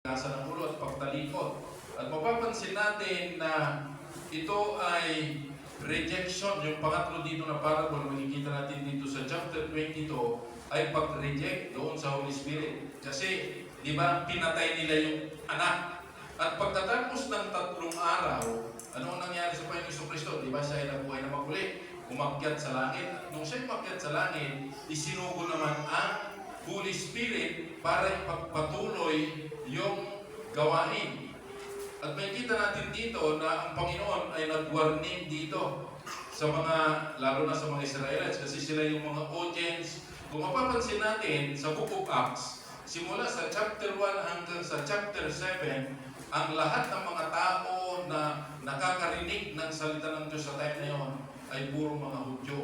Nasa ng ulo at pagtalikod. At mapapansin natin na ito ay rejection. Yung pangatlo dito na parable, makikita natin dito sa chapter 22, ay pag-reject doon sa Holy Spirit. Kasi, di ba, pinatay nila yung anak. At pagkatapos ng 3 araw, ano ang nangyari sa Panginoon Kristo? Di ba siya ay nabuhay na maguli? Umakyat sa langit. At nung siya umakyat sa langit, isinugo naman ang Holy Spirit para ipagpatuloy yung gawain. At makikita natin dito na ang Panginoon ay nag-warning dito sa mga, lalo na sa mga Israelites, kasi sila yung mga audience. Kung mapapansin natin sa Book of Acts, simula sa chapter 1 hanggang sa chapter 7, ang lahat ng mga tao na nakakarinig ng salita ng Diyos sa time na yun ay puro mga Hudyo.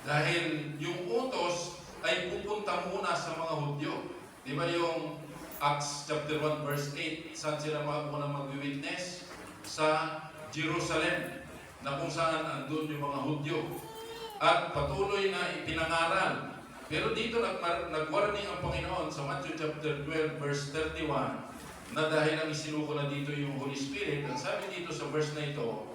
Dahil yung utos ay pupunta muna sa mga Hudyo. Di ba yung Acts chapter 1 verse 8, saan sila muna mag-witness? Sa Jerusalem, na kung saan andun yung mga Hudyo. At patuloy na ipinangaral. Pero dito nag-warning ang Panginoon sa Matthew chapter 12 verse 31 na dahil ang isinuko na dito yung Holy Spirit, ang sabi dito sa verse na ito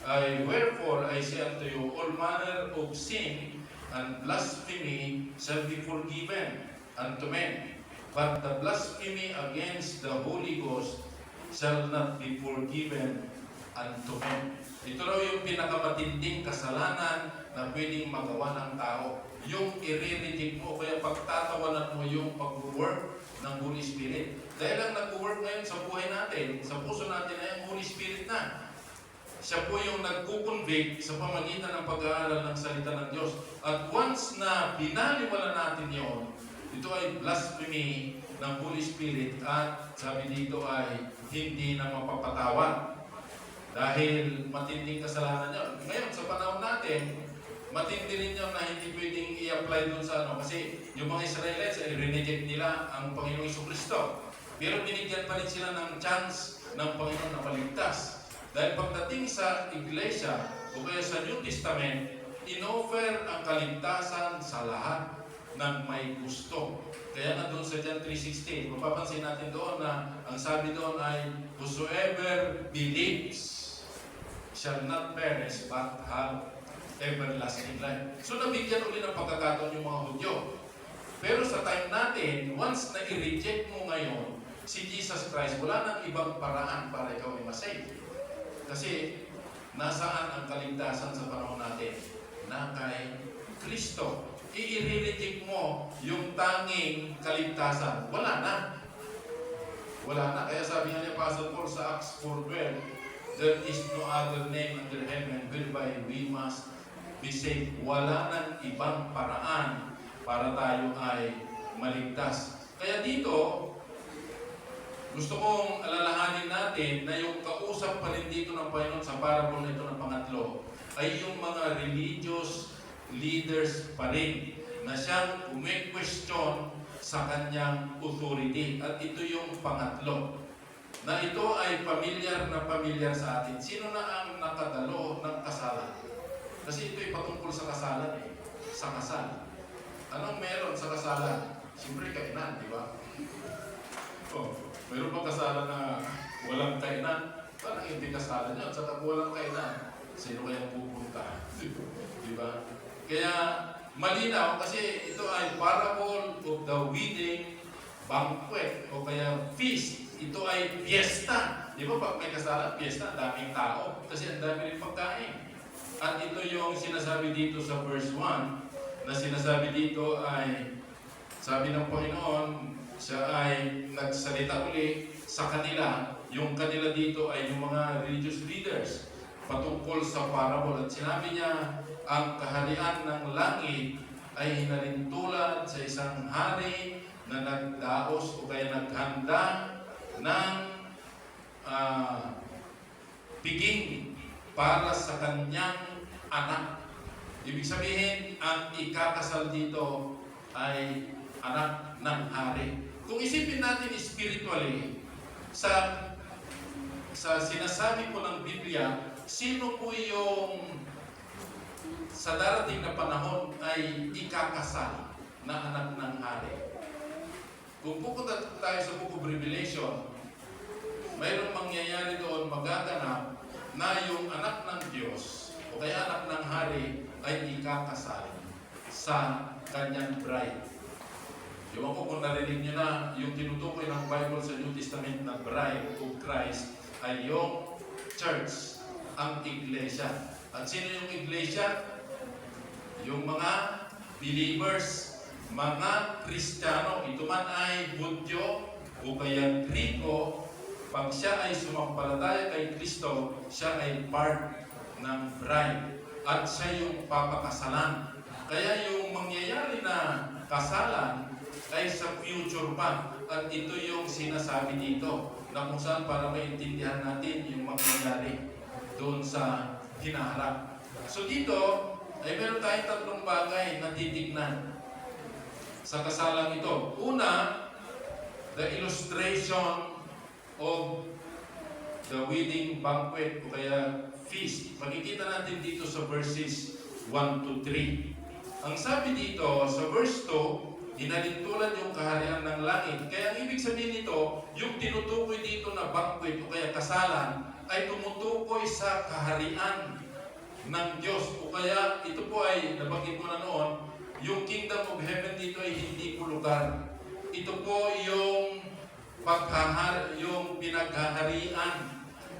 ay, "Wherefore I say unto you, all manner of sin and blasphemy shall be forgiven unto men. But the blasphemy against the Holy Ghost shall not be forgiven unto men." Ito raw yung pinakamatinding kasalanan na pwedeng magawa ng tao. Yung i-reject mo, kaya pagtatawanan mo yung pag-work ng Holy Spirit. Dahil ang nag-work ngayon sa buhay natin, sa puso natin ay ang Holy Spirit na. Siya po yung nagkukonvict sa pamagitan ng pag-aaral ng salita ng Diyos. At once na binaliwala natin yon, ito ay blasphemy ng Holy Spirit at sabi dito ay hindi na mapapatawad. Dahil matinding kasalanan niya. Ngayon, sa panahon natin, matindi rin yun na hindi pwedeng i-apply dun sa ano. Kasi yung mga Israelites ay reneject nila ang Panginoong Kristo. Pero binigyan pa rin sila ng chance ng Panginoon na maligtas. Dahil pagdating sa Iglesia o kaya sa New Testament, in-offer ang kaligtasan sa lahat ng may gusto. Kaya nga doon sa John 3:16, mapapansin natin doon na ang sabi doon ay, "Whosoever believes shall not perish but have everlasting life." So nabigyan ulit ng pagkakataon yung mga Hudyo. Pero sa time natin, once na i-reject mo ngayon si Jesus Christ, wala nang ibang paraan para ikaw ay masave. Kasi nasaan ang kaligtasan sa panahon natin? Na kay Kristo. I-reject mo yung tanging kaligtasan. Wala na. Wala na. Kaya sabi nga ni Apostle Paul sa Acts 4:12, "There is no other name under heaven whereby we must be saved." Wala nang ibang paraan para tayo ay maligtas. Kaya dito, gusto kong alalahanin natin na yung kausap pa rin dito ng Panginoon sa parable na ito ng pangatlo ay yung mga religious leaders pa rin na siyang question sa kanyang authority. At ito yung pangatlo na ito ay pamilyar na pamilyar sa atin. Sino na ang nakadalo ng kasalan? Kasi ito ay patungkol sa kasalan eh. Sa kasal. Anong meron sa kasalan? Siyempre kainan, di ba? Oh, meron bang kasalan na walang kainan? Parang hindi kasalan yun. Sa walang kainan, sino kayang pupunta? Di ba? Kaya malinaw kasi ito ay parable of the wedding banquet o kaya feast. Ito ay fiesta. Di ba pag may kasalan, fiesta, daming tao. Kasi ang dami rin pagkain. At ito yung sinasabi dito sa verse 1 na sinasabi dito ay sabi ng Panginoon, siya ay nagsalita uli sa kanila. Yung kanila dito ay yung mga religious leaders patungkol sa parable. At sinabi niya, ang kaharian ng langit ay hinalintulad sa isang hari na nagdaos o kaya naghanda ng piging para sa kanyang anak. Ibig sabihin, ang ikakasal dito ay anak ng hari. Kung isipin natin spiritually, sa sinasabi po ng Biblia, sino po yung sa darating na panahon ay ikakasal na anak ng hari? Kung pupunta tayo sa Book of Revelation, mayroong mangyayari doon, magaganap na yung anak ng Diyos o kaya anak ng hari ay ikakasal sa kanyang bride. Ewan ko kung narinig nyo na yung tinutukoy ng Bible sa New Testament na bride of Christ ay yung church, ang iglesia. At sino yung iglesia? Yung mga believers, mga Kristiyano. Ito man ay Hudyo o kaya Griko, pag siya ay sumampalataya kay Kristo, siya ay part ng bride at siya yung papakasalan. Kaya yung mangyayari na kasalan ay sa future pa. At ito yung sinasabi dito na kung saan para maintindihan natin yung mangyayari doon sa hinaharap. So dito ay meron tayong tatlong bagay na titignan sa kasalang ito. Una, the illustration of the wedding banquet o kaya feast. Makikita natin dito sa verses 1 to 3. Ang sabi dito sa verse 2, hinalintulan yung kaharian ng langit. Kaya ang ibig sabihin nito, yung tinutukoy dito na banquet o kaya kasalan ay tumutukoy sa kaharian ng Diyos. O kaya ito po ay, nabanggit ko na noon, yung kingdom of heaven dito ay hindi po lugar. Ito po yung yung pinaghaharian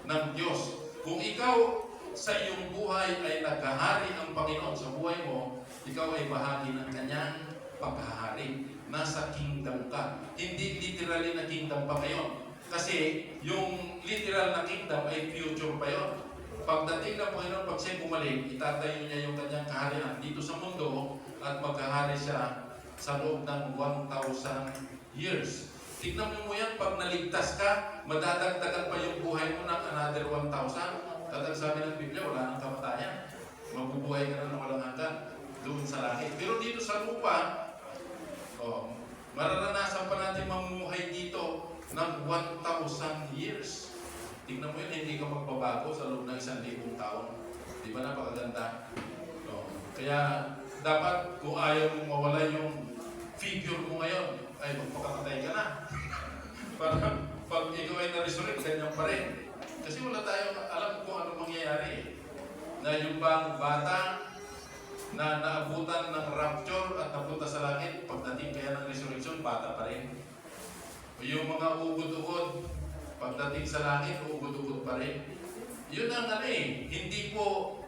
ng Diyos. Kung ikaw sa iyong buhay ay naghahari ang Panginoon sa buhay mo, ikaw ay bahagi ng kanyang paghahari. Nasa kingdom ka. Hindi literally na kingdom pa ngayon. Kasi yung literal na kingdom ay future pa yun. Pagdating ng Panginoon, pag siya bumalik, itatayo niya yung kanyang kaharian dito sa mundo at maghahari siya sa loob ng 1,000 years. Tignan mo yan, pag naligtas ka, madadagdagan pa yung buhay mo ng another 1,000. Tatag sabi ng Biblia, wala nang kamatayan. Mabubuhay ka na ng walang hanggan doon sa langit. Pero dito sa lupa, mararanasan pa natin mamumuhay dito ng 1,000 years. Tignan mo yun, hindi ka magbabago sa loob ng 1,000 taon. Di ba napakaganda? Kaya dapat kung ayaw mong mawala yung figure mo ngayon, ay magpakamatay ka na. Para pag ikaw ay na-resurrect, ganyan pa rin. Kasi wala tayong alam kung ano mangyayari. Na yung bang bata na naabutan ng rapture at napunta sa langit, pagdating kaya ng resurrection, bata pa rin. O yung mga ugod-ugod, pagdating sa langit, ugod-ugod pa rin. Yun ang hindi po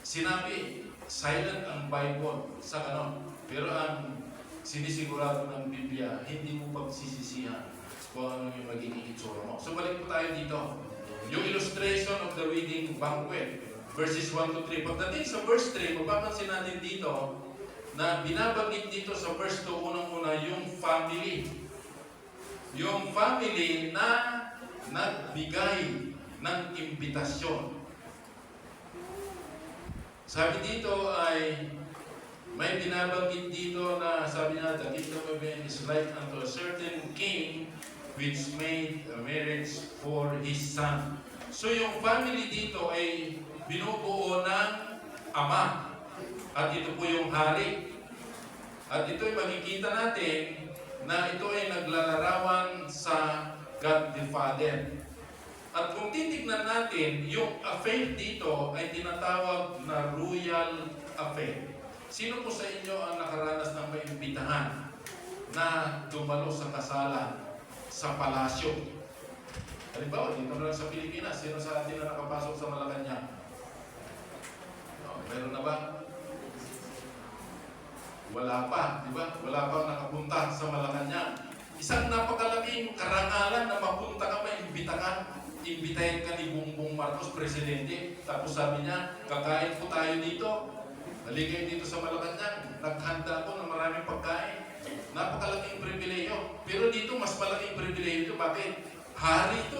sinabi, silent ang Bible sa kanon. Pero ang sinisigurado ng Biblia, hindi mo pagsisisihan kung ano yung magiging itsura mo. So balik po tayo dito. Yung illustration of the wedding banquet, verses 1 to 3. Pagdating sa verse 3, mapapansin natin dito na binabanggit dito sa verse 2, unang-una yung family. Yung family na nagbigay ng imbitasyon. Sabi dito ay may binabanggit dito na sabi niya, the kingdom of heaven is like unto a certain king which made a marriage for his son. So yung family dito ay binubuo ng ama. At ito po yung hari. At ito ay makikita natin na ito ay naglalarawan sa God the Father. At kung titignan natin, yung affair dito ay tinatawag na royal affair. Sino po sa inyo ang nakaranas ng maimbitahan na dumalo sa kasalan sa palasyo? Halimbawa, dito na lang sa Pilipinas, sino sa atin na nakapasok sa Malacanang? Meron na ba? Wala pa, di ba? Wala pang nakapunta sa Malacanang. Isang napakalaking karangalan na mapunta ka, maimbita ka. Imbitahin ka ni Bongbong Marcos, presidente. Tapos sabi niya, kakain po tayo dito. Halika dito sa Malacanang. Naghanda ako ng maraming pagkain. Napakalaking pribileyo. Pero dito, mas malaking pribileyo ito. Bakit? Hari ito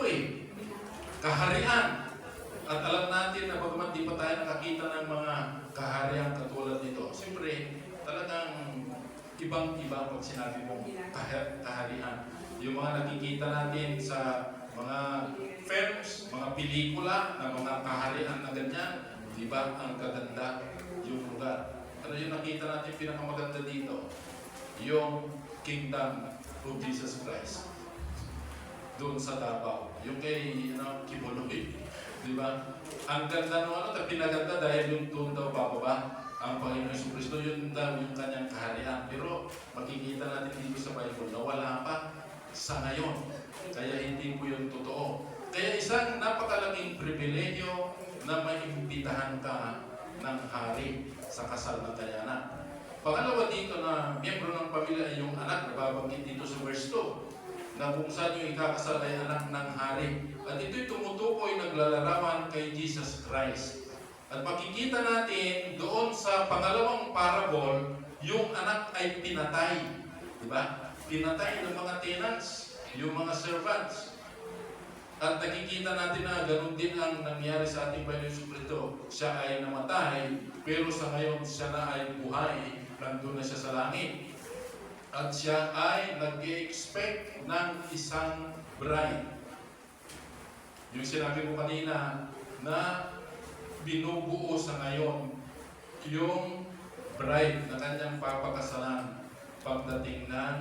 Kaharian. At alam natin na bagamat di pa tayo nakakita ng mga kaharian katulad nito. Siyempre, talagang ibang-iba pag sinabi mong kaharian. Yung mga nakikita natin sa mga films, mga pelikula na mga kaharian na ganyan, di ba ang kaganda yung lugar. Ano yung nakita natin pinakamaganda dito? Yung kingdom of Jesus Christ. Doon sa Davao. Yung kay Kibuloy. Di ba? Ang ganda nung pinaganda dahil yung doon daw bababa ang Panginoon Hesus Kristo, yun daw yung kanyang kaharian. Pero makikita natin dito sa Bible na wala pa sa ngayon. Kaya hindi po yun totoo. Kaya isang napakalaking pribilegyo na maimbitahan ka ng hari sa kasal ng kanyang anak. Pangalawa dito na miyembro ng pamilya ay yung anak na babanggit dito sa verse 2 na kung saan yung ikakasal ay anak ng hari. At ito'y tumutukoy naglalarawan kay Jesus Christ. At makikita natin doon sa pangalawang parable, yung anak ay pinatay. Diba? Pinatay ng mga tenants, yung mga servants. At nakikita natin na ganun din ang nangyari sa ating Panginoon Jesucristo. Siya ay namatay, pero sa ngayon siya na ay buhay. Nandun na siya sa langit. At siya ay nag-expect ng isang bride. Yung sinabi ko kanina na binubuo sa ngayon yung bride na kanyang papakasalan pagdating ng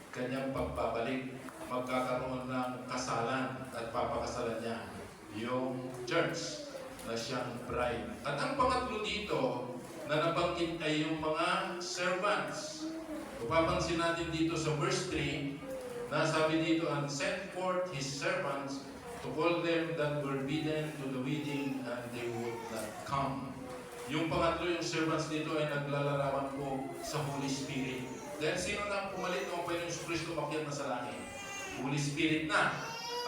kanyang pagbabalik. Magkakaroon ng kasalan at papakasalan niya yung church na siyang bride. At ang pangatlo dito na nabanggit ay yung mga servants. Papansin natin dito sa verse 3 na sabi dito, and sent forth his servants to call them that were bidden to the wedding, and they would not come. Yung pangatlo, yung servants dito ay naglalarawan po sa Holy Spirit. Dahil sino na pumalit ng Panginoon Jesucristo makiat na sa langit? Holy Spirit na.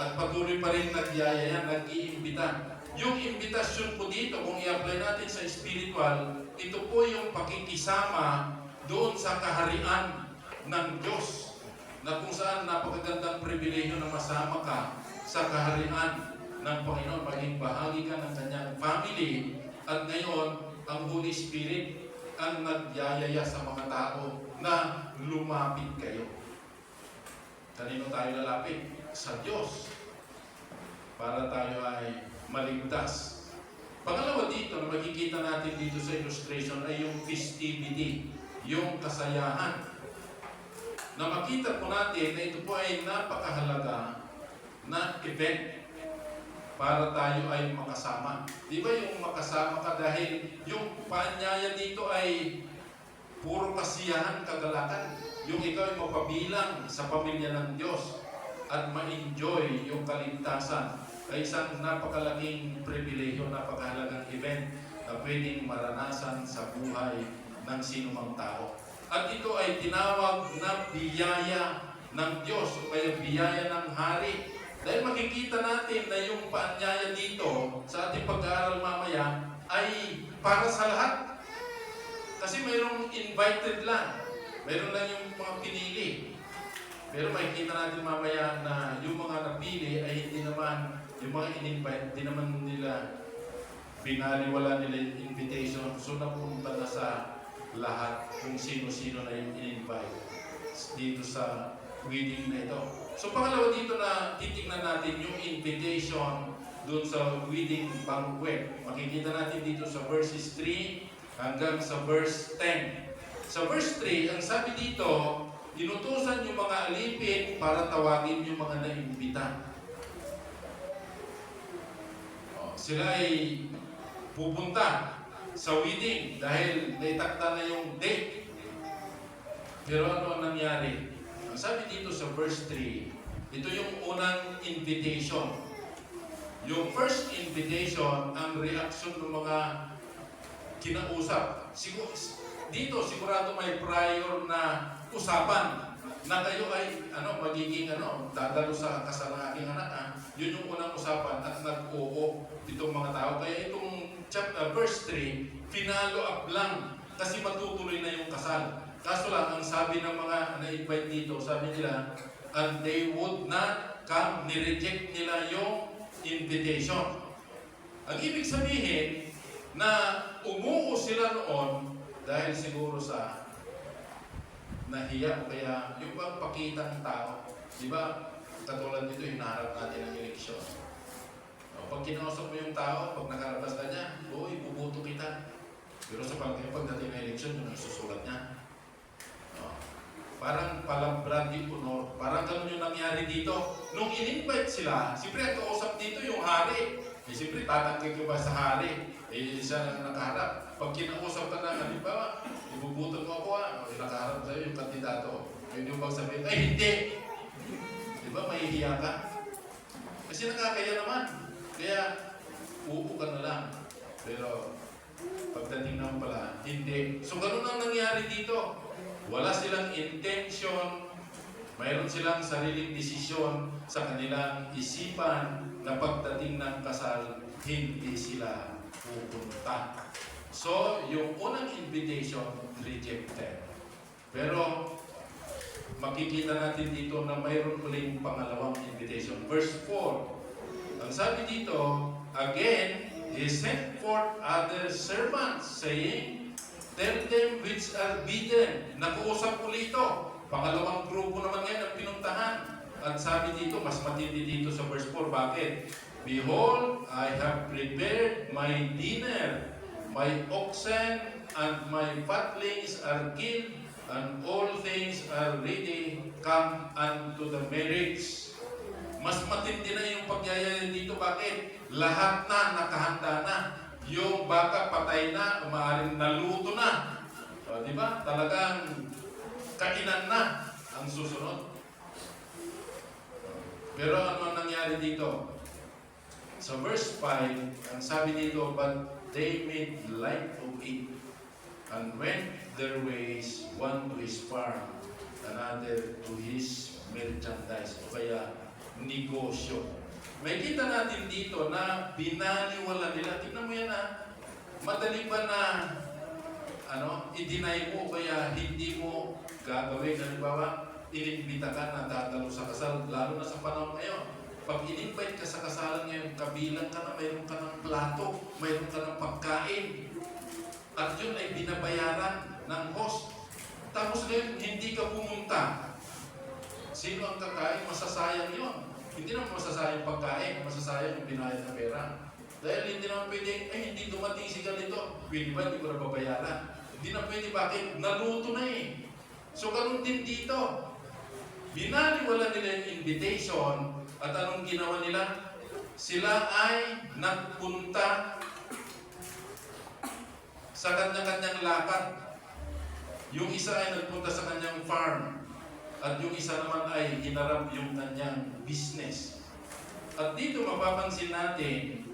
At patuloy pa rin nagyayaya, nag-iimbita. Yung imbitasyon po dito, kung i-apply natin sa spiritual, ito po yung pakikisama doon sa kaharian ng Diyos, na kung saan napakagandang pribilehyo na masama ka sa kaharian ng Panginoon, maging bahagi ka ng kanyang family. At ngayon, ang Holy Spirit ang nagyayaya sa mga tao na lumapit kayo. Kanino tayo lalapit? Sa Diyos. Para tayo ay maligtas. Pangalawa dito na makikita natin dito sa illustration ay yung festivity, yung kasayahan. Na makita po natin na ito po ay napakahalaga na event para tayo ay makasama. Di ba yung makasama ka dahil yung paanyaya dito ay puro kasiyahan, kagalakan. Yung ikaw ay mapabilang sa pamilya ng Diyos at ma-enjoy yung kaligtasan ay isang napakalaking pribilehyo, napakahalagang event na pwedeng maranasan sa buhay ng sinumang tao. At ito ay tinawag na biyaya ng Diyos o kaya biyaya ng hari. Dahil makikita natin na yung paanyaya dito sa ating pag-aaral mamaya ay para sa lahat. Kasi mayroong invited lang. Mayroon lang yung mga pinili. Pero makikita natin mamaya na yung mga napili ay hindi naman, yung mga in-invite, hindi naman nila binaliwala nila yung invitation. So napunta na sa lahat kung sino-sino na yung in-invite dito sa wedding na ito. So pangalawa dito na titignan natin yung invitation doon sa wedding banquet. Makikita natin dito sa verses 3 hanggang sa verse 10. Sa verse 3, ang sabi dito, inutusan yung mga alipin para tawagin yung mga naimbita. Sila ay pupunta sa wedding dahil naitakda na yung date. Pero ano ang nangyari? Ang sabi dito sa verse 3, ito yung unang invitation. Yung first invitation, ang reaction ng mga kinausap. Dito sigurado may prior na usapan na kayo ay magiging dadalo sa kasal ng aking anak. Yun yung unang usapan at nag-oo itong mga tao. Kaya itong verse 3, finalo up lang kasi matutuloy na yung kasal. Kaso lang, ang sabi ng mga na-invite dito, sabi nila, and they would not come, nireject nila yung invitation. Ang ibig sabihin na umuo sila noon dahil siguro sa nahiya o kaya yung pagpakita ng tao. Di ba? Katulad nito, hinaharap natin ang eleksyon. Pag kinausap mo yung tao, pag nakarabas na niya, ibubuto kita. Pero sa pagdating ng eleksyon, yun ang susulat niya. Parang palabran di honor. Parang ganun yung nangyari dito. Nung in-invite sila, siyempre ang kausap dito yung hari. Siyempre tatangkay ko ba sa hari? Siya na nakaharap. Pag kinausap ka na, halimbawa, ibubuto mo ako nakaharap sa'yo yung kandidato. Yun yung sabihin, ay hindi! Di ba, mahihiya ka? Kasi nakakaya naman. Kaya, uupo ka na lang. Pero, pagdating naman pala, hindi. So, ganun ang nangyari dito. Wala silang intention, mayroon silang sariling desisyon sa kanilang isipan na pagdating ng kasal, hindi sila pupunta. So, yung unang invitation, rejected. Pero, makikita natin dito na mayroon uling pangalawang invitation. Verse 4, ang sabi dito, again, he sent forth other servants, saying, tell them which are bidden. Nakuusap uli ito. Pangalawang grupo naman ngayon ang pinuntahan. At sabi dito, mas matindi dito sa verse 4. Bakit? Behold, I have prepared my dinner. My oxen and my fatlings are killed, and all things are ready. Come unto the marriage. Mas matindi na yung pagyayari dito. Bakit? Lahat na nakahanda na. Yung baka patay na, maaaring naluto na. So, di ba? Talagang kainan na ang susunod. Pero ano ang nangyari dito? Sa verse 5, ang sabi dito, but they made light of it and went their ways, one to his farm, another to his merchandise, o kaya negosyo. May kita natin dito na binaliwala nila. Tignan mo yan madali ba na i-deny mo kaya hindi mo gagawin. Halimbawa, inimbita ka na dadalo sa kasal, lalo na sa panahon ngayon. Pag in-invite ka sa kasalan ngayon, kabilang ka na mayroon ka ng plato, mayroon ka ng pagkain. At yun ay binabayaran ng host. Tapos ngayon, hindi ka pumunta. Sino ang kakain? Masasayang yun. Hindi naman masasayang pagkain, masasayang yung binayad na pera. Dahil hindi naman pwede, hindi dumating si ganito. Pwede ba, hindi ko na babayaran. Hindi na pwede, bakit? Naluto na eh. So, ganun din dito. Binaliwala nila yung invitation at anong ginawa nila? Sila ay nagpunta sa kanya-kanyang lakad. Yung isa ay nagpunta sa kanyang farm. At yung isa naman ay hinarap yung kanyang business. At dito mapapansin natin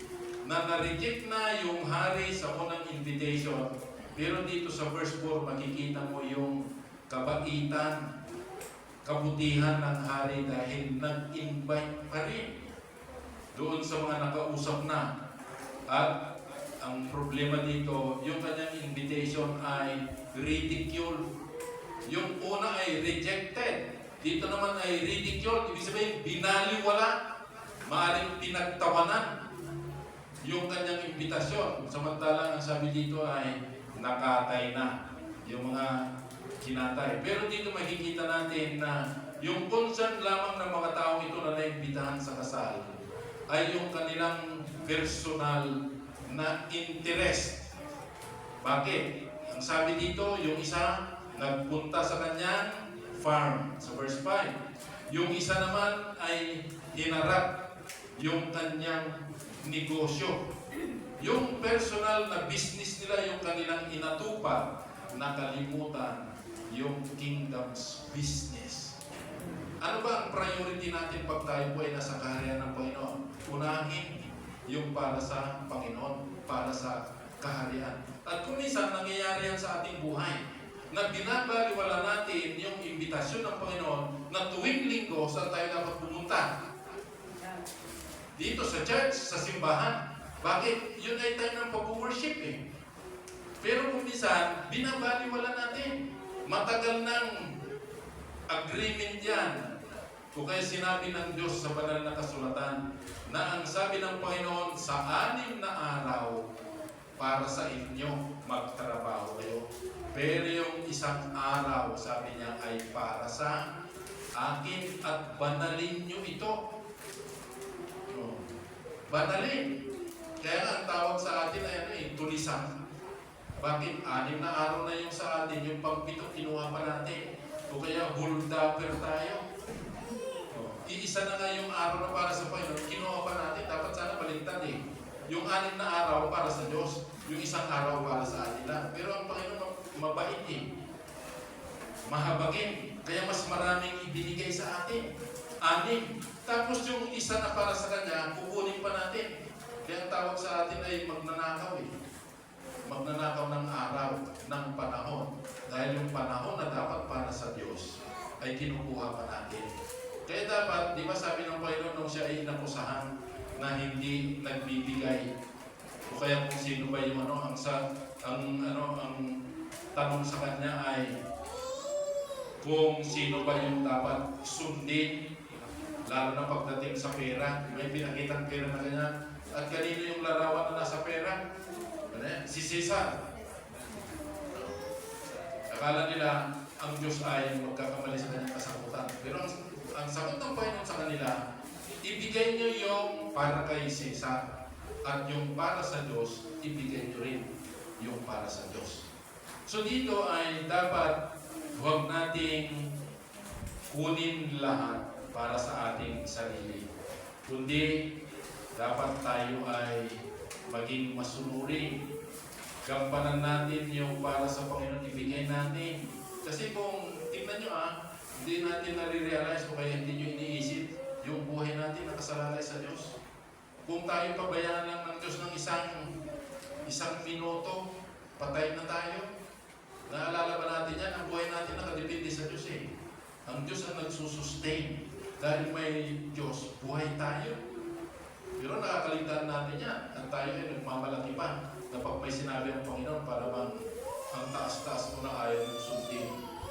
na na-reject na yung hari sa unang invitation. Pero dito sa verse 4, makikita mo yung kabaitan, kabutihan ng hari dahil nag-invite pa rin doon sa mga nakausap na. At ang problema dito, yung kanyang invitation ay ridicule. Yung una ay rejected. Dito naman ay ridicule. Ibig sabihin, binaliwala. Maaaring pinagtawanan yung kanyang imbitasyon. Samantalang ang sabi dito ay nakatay na yung mga kinatay. Pero dito makikita natin na yung concern lamang ng mga tao ito na naimbitahan sa kasal ay yung kanilang personal na interest. Bakit? Ang sabi dito, yung isa nagpunta sa kanyang farm, sa verse 5. Yung isa naman ay hinarap yung kanyang negosyo. Yung personal na business nila, yung kanilang inatupag, nakalimutan yung kingdom's business. Ano ba ang priority natin pag tayo po ay nasa kaharian ng Panginoon? Unahin yung para sa Panginoon, para sa kaharian. At kung minsan nangyayari yan sa ating buhay, na binabaliwala natin yung imbitasyon ng Panginoon na tuwing linggo saan tayo dapat pumunta. Dito sa church, sa simbahan. Bakit? Yun ay time ng pag-worship eh. Pero kung minsan, binabaliwala natin. Matagal ng agreement yan. Kung kaya sinabi ng Diyos sa banal na kasulatan na ang sabi ng Panginoon, sa 6 na araw, para sa inyo magtrabaho kayo. Pero yung isang araw, sabi niya, ay para sa akin at banalin nyo ito. Banalin. Kaya ang tawag sa atin ay tulisan. Bakit? 6 na araw na yung sa atin, yung pang-7 kinuha pa natin. o kaya huldapper tayo. Iisa na nga yung araw na para sa Panginoon, kinuha pa natin, dapat sana baliktad eh. Yung 6 na araw para sa Diyos, yung isang araw para sa atin lang. Pero ang Panginoon mabait eh. Mahabagin. Kaya mas maraming ibinigay sa atin. 6. Tapos yung isa na para sa Kanya, kukunin pa natin. Kaya ang tawag sa atin ay magnanakaw eh. Magnanakaw ng araw, ng panahon. Dahil yung panahon na dapat para sa Diyos ay kinukuha pa natin. Kaya dapat, di ba sabi ng Panginoon nung siya ay inakusahan na hindi nagbibigay o kaya kung sino ba yung ang tanong sa kanya ay kung sino ba yung dapat sundin lalo na pagdating sa pera. May pinakitang pera na ganyan. At kanino yung larawan na nasa pera? Si Cesar. Akala nila ang Diyos ay magkakamali sa kanyang kasagutan. Pero ang sagot ng Panginoon sa kanila, ibigay niyo yung para kay Cesar. At yung para sa Diyos, ibigay niyo rin yung para sa Diyos. So dito ay dapat huwag nating kunin lahat para sa ating sarili. Kundi dapat tayo ay maging masunurin. Gampanan natin yung para sa Panginoon, ibigay natin. Kasi kung tingnan nyo hindi natin nare-realize o kaya hindi nyo iniisip yung buhay natin nakasalalay sa Diyos. Kung tayo pabayaan lang ng Diyos ng isang minuto, patay na tayo. Naalala ba natin yan? Ang buhay natin nakadepende sa Diyos eh. Ang Diyos ang nagsusustain. Dahil may Diyos, buhay tayo. Pero nakakalimutan natin yan. At tayo ay nagmamalaki pa. Dapat may sinabi ang Panginoon para bang ang taas-taas mo na ayaw ng sundin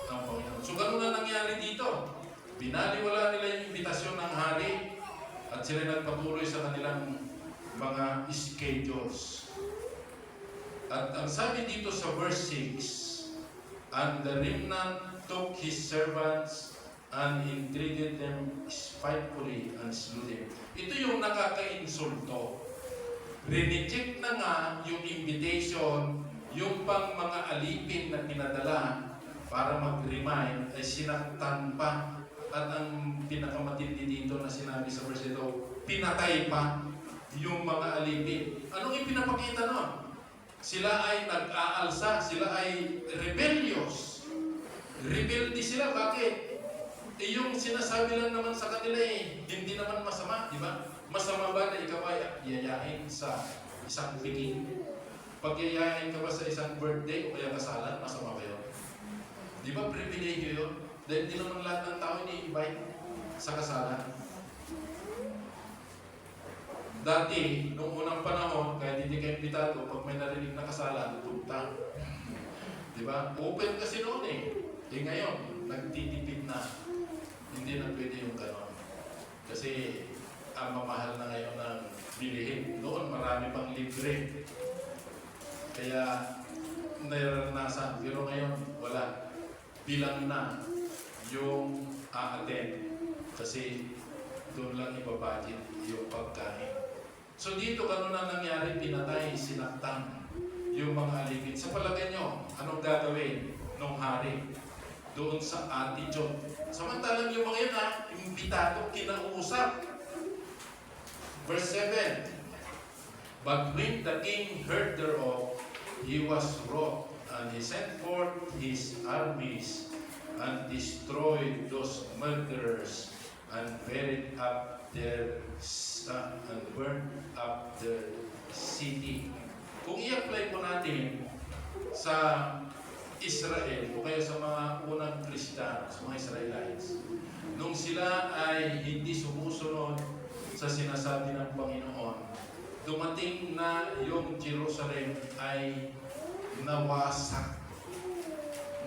ang Panginoon. So ganun na nangyari dito. Binaliwala nila yung imbitasyon ng hari at sila nagpatuloy sa kanilang mga schedules. At ang sabi dito sa verse 6, and the remnant took his servants and entreated them spitefully and slew them. Ito yung nakaka-insulto. Rineject na nga yung invitation, yung pang mga alipin na pinadala para mag-remind ay sinaktan pa. At ang pinakamatindi dito na sinabi sa verse ito, pinatay pa yung mga alipin. Anong ipinapakita nun? Sila ay nag-aalsa, sila ay rebellious. Rebelde sila, bakit? Yung sinasabi lang naman sa kanila hindi naman masama, di ba? Masama ba na ikaw ay yayain sa isang biging? Pag yayain ka ba sa isang birthday o kaya kasalan, masama ba yun? Di ba privilege yun? Dahil di naman lahat ng tao ini-invite sa kasalan. Dati, noong unang panahon, kahit hindi kayo imbitado, pag may narinig na kasalan, punta. Di ba? Open kasi noon eh. Ngayon, nagtitipid na. Hindi na pwede yung ganon. Kasi ang mamahal na ngayon ng bilihin. Noon, marami pang libre. Kaya, naranasan. Pero ngayon, wala. Bilang na yung a-attend. Kasi doon lang ibabudget yung pagkain. So dito, ganun na nangyari, pinatay, sinaktan yung mga alipin. Sa palagay nyo, anong gagawin ng hari doon sa attitude? Samantalang yung mga yun imbitado, kinausap. Verse 7, but when the king heard thereof, he was wroth, and he sent forth his armies and destroyed those murderers and buried up their and burned up their city. Kung i-apply po natin sa Israel o kaya sa mga unang Kristiyano, sa mga Israelites, nung sila ay hindi sumusunod sa sinasabi ng Panginoon, dumating na yung Jerusalem ay nawasak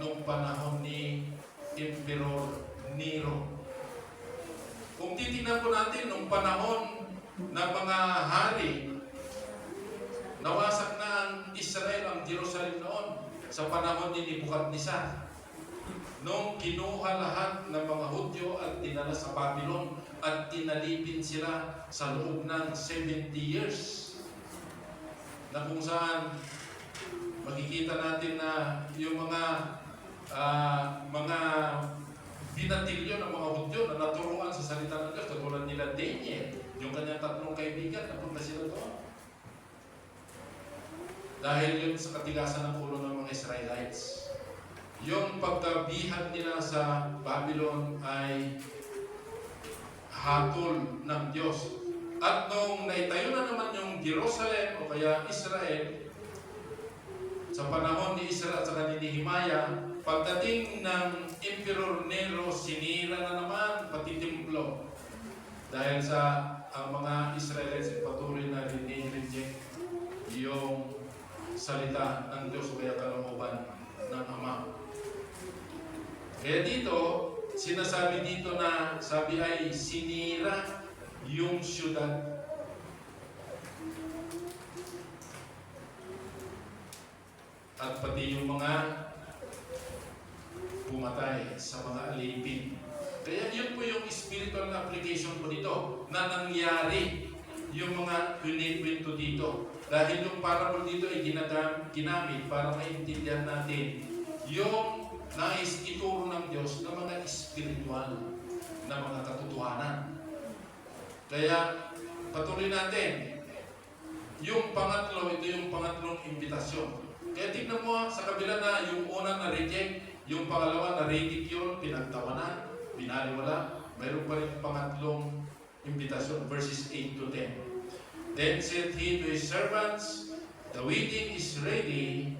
nung panahon ni Emperor Nero. Kung titingnan po natin nung panahon ng mga hari, nawasak na ang Israel, ang Jerusalem noon sa panahon ni Nebuchadnezzar. Nung kinuha lahat ng mga Hudyo at dinala sa Babylon at tinalipin sila sa loob ng 70 years. Na kung saan makikita natin na yung mga binatilyo ng mga Hudyo na naturuan sa salita ng Diyos, katulad nila Daniel, yung kanyang 3 kaibigan, napunta sila doon. Dahil yun sa katigasan ng ulo ng mga Israelites. Yung pagkabihag nila sa Babylon ay hatol ng Diyos. At nung naitayo na naman yung Jerusalem o kaya Israel, sa panahon ni Isra at saka ni Nehemiah, pagdating ng Emperor Nero, sinira na naman pati templo. Dahil sa ang mga Israelites patuloy na rin-reject yung salita ng Diyos o kaya kalooban ng Ama. Kaya dito, sinasabi dito na sabi ay sinira yung syudad. At pati yung mga pumatay sa mga alipin. Kaya yun po yung spiritual application po dito na nangyari yung mga kwento dito. Dahil yung parable dito ay ginamit para maintindihan natin yung nais ituro ng Diyos na mga spiritual na mga katotohanan. Kaya patuloy natin. Yung pangatlo, ito yung pangatlong imbitasyon. Kaya tignan mo sa kabila na yung una na reject, yung pangalawa na ridicule, pinagtawanan, binaliwala, mayroon pa rin pangatlong imbitasyon, verses 8 to 10. Then said he to his servants, the wedding is ready,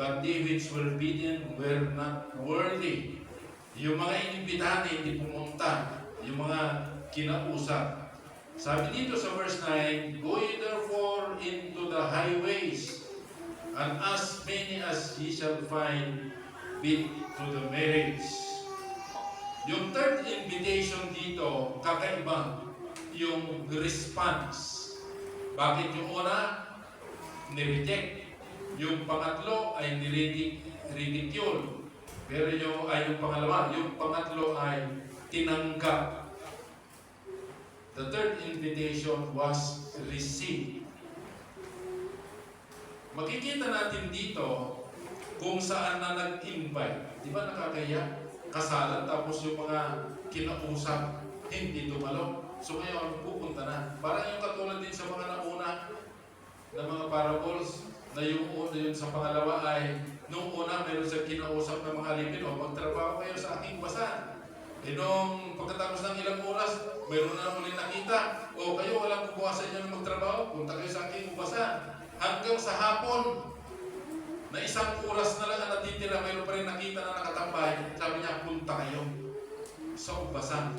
but they which were bidden were not worthy. Yung mga inimbitahan hindi pumunta, yung mga kinausap. Sabi dito sa verse 9, go ye therefore into the highways, and as many as ye shall find, bid to the marriage. Yung third invitation dito, kakaiba yung response. Bakit yung una, nireject? Yung pangatlo ay niridicule. Pero yung pangalawa, yung pangatlo ay tinanggap. The third invitation was received. Makikita natin dito kung saan na nag-invite. Di ba nakakaya? Kasalan tapos yung mga kinausap hindi dumalo. So ngayon pupunta na. Parang yung katulad din sa mga nauna na mga parables na yung sa pangalawa ay nung una meron siya kinausap ng mga alipin o magtrabaho kayo sa aking basan. E nung pagkatapos ng ilang oras, meron na ulit nakita o kayo walang kukuha sa inyo ng magtrabaho, punta kayo sa aking basan. Hanggang sa hapon, na isang oras na lang ang natitira, mayroon pa rin nakita na nakatambay. Sabi niya, punta kayo sa ubasan.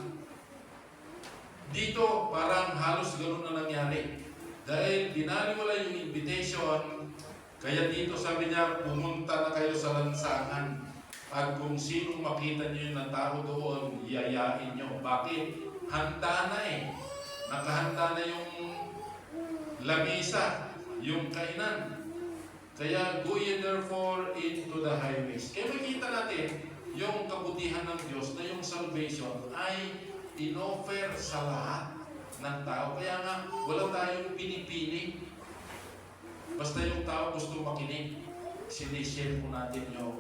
Dito, parang halos ganoon na nangyari. Dahil dinaliwala yung invitation, kaya dito sabi niya, pumunta na kayo sa lansangan. At kung sinong makita niyo yung tao doon, yayain niyo. Bakit? Handa na eh. Nakahanda na yung lamisa, yung kainan. Kaya go ye therefore into the highways. Kaya makita natin yung kabutihan ng Diyos na yung salvation ay inoffer sa lahat ng tao. Kaya nga, wala tayong pinipili. Basta yung tao gusto makinig, sinishare po natin yung